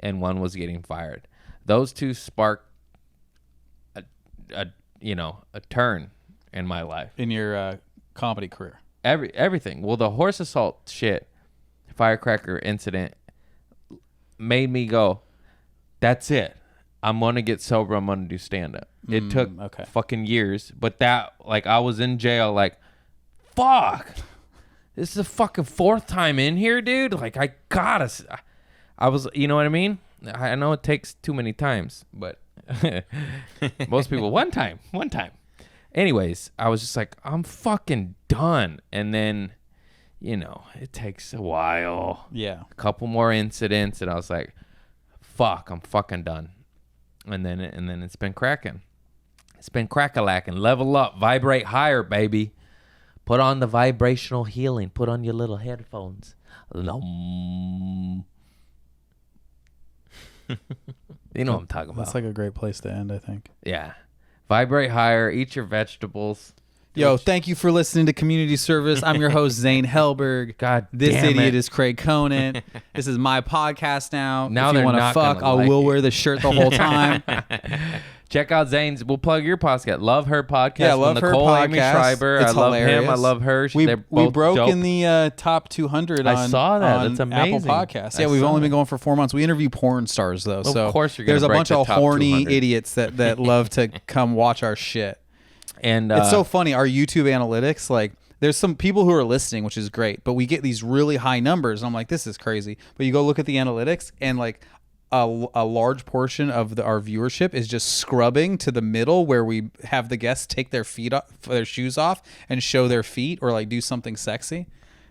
and one was getting fired. Those two sparked a turn in my life. In your comedy career. Everything. Well, the horse assault shit, firecracker incident made me go, that's it. I'm going to get sober. I'm going to do stand-up. It took fucking years. But that, like, I was in jail, like, fuck. This is the fucking fourth time in here, dude. Like, I was, you know what I mean? I know it takes too many times, but most people, one time. Anyways, I was just like, I'm fucking done. And then, it takes a while. Yeah. A couple more incidents, and I was like, fuck, I'm fucking done. And then it's been cracking. It's been crack-a-lacking. Level up. Vibrate higher, baby. Put on the vibrational healing. Put on your little headphones. You know what I'm talking about. That's like a great place to end, I think. Yeah. Vibrate higher. Eat your vegetables. Yo, thank you for listening to Community Service. I'm your host, Zane Helberg. God this damn idiot it. is Craig Conant. This is my podcast now. Now if they're you want to not fuck, gonna I like will it. wear the shirt the whole time. Check out Zane's. We'll plug your podcast. Love her podcast. Yeah, with love her Nicole Aimee podcast. Schreiber. It's I love hilarious. him. I love her. We They're both broke dope. in the top 200 I on, saw that. on That's amazing. Apple Podcasts. Yeah, I we've saw only been that. going for 4 months. We interview porn stars, though. So course you're gonna there's a break bunch the of top horny 200. idiots that love to come watch our shit. And It's so funny. Our YouTube analytics, like, there's some people who are listening, which is great, but we get these really high numbers. And I'm like, this is crazy. But you go look at the analytics, and like a large portion of our viewership is just scrubbing to the middle, where we have the guests take their their shoes off and show their feet, or like do something sexy.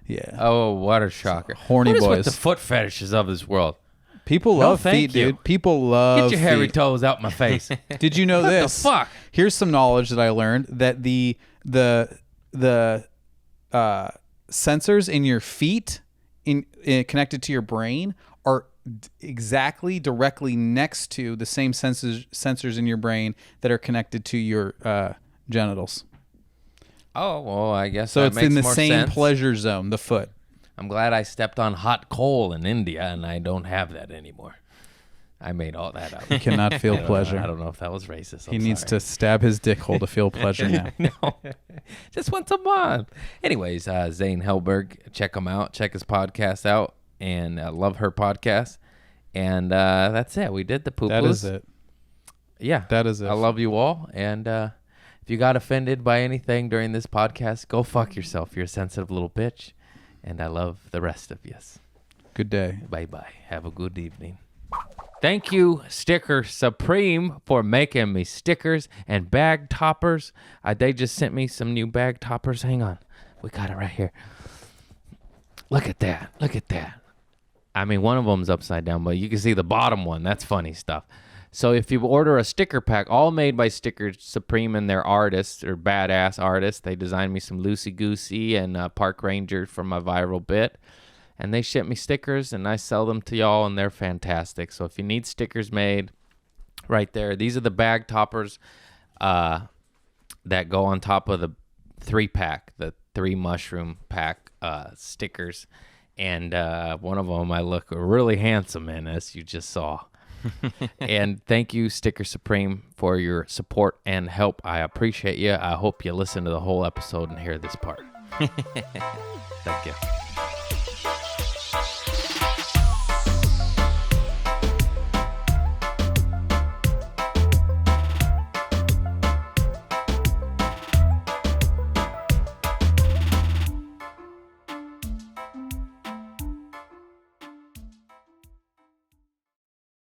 Yeah. Oh, what a shocker. Horny What is boys. with the foot fetishes of this world? People No, love thank feet, you. dude. People love Get your hairy feet. toes out my face. Did you know What the this? fuck? Here's some knowledge that I learned, that the sensors in your feet in connected to your brain are exactly directly next to the same sensors in your brain that are connected to your genitals. Oh, well, I guess So that it's makes in the more same sense. pleasure zone, the foot. I'm glad I stepped on hot coal in India, and I don't have that anymore. I made all that up. He cannot feel pleasure. I don't know if that was racist. He needs to stab his dick hole to feel pleasure now. No, just once a month. Anyways, Zane Helberg, check him out. Check his podcast out, and love her podcast. And that's it. We did the poo-poos. That is it. Yeah, That is it. I love you all. And if you got offended by anything during this podcast, go fuck yourself. You're a sensitive little bitch. And I love the rest of yous. Good day. Bye-bye. Have a good evening. Thank you, Sticker Supreme, for making me stickers and bag toppers. They just sent me some new bag toppers. Hang on. We got it right here. Look at that. Look at that. I mean, one of them's upside down, but you can see the bottom one. That's funny stuff. So if you order a sticker pack, all made by Sticker Supreme and their artists, or badass artists, they designed me some Loosey Goosey and Park Ranger for my viral bit. And they ship me stickers, and I sell them to y'all, and they're fantastic. So if you need stickers made, right there. These are the bag toppers that go on top of the 3-pack, the 3 mushroom pack stickers. And one of them I look really handsome in, as you just saw. And thank you, Sticker Supreme, for your support and help. I appreciate you. I hope you listen to the whole episode and hear this part. Thank you.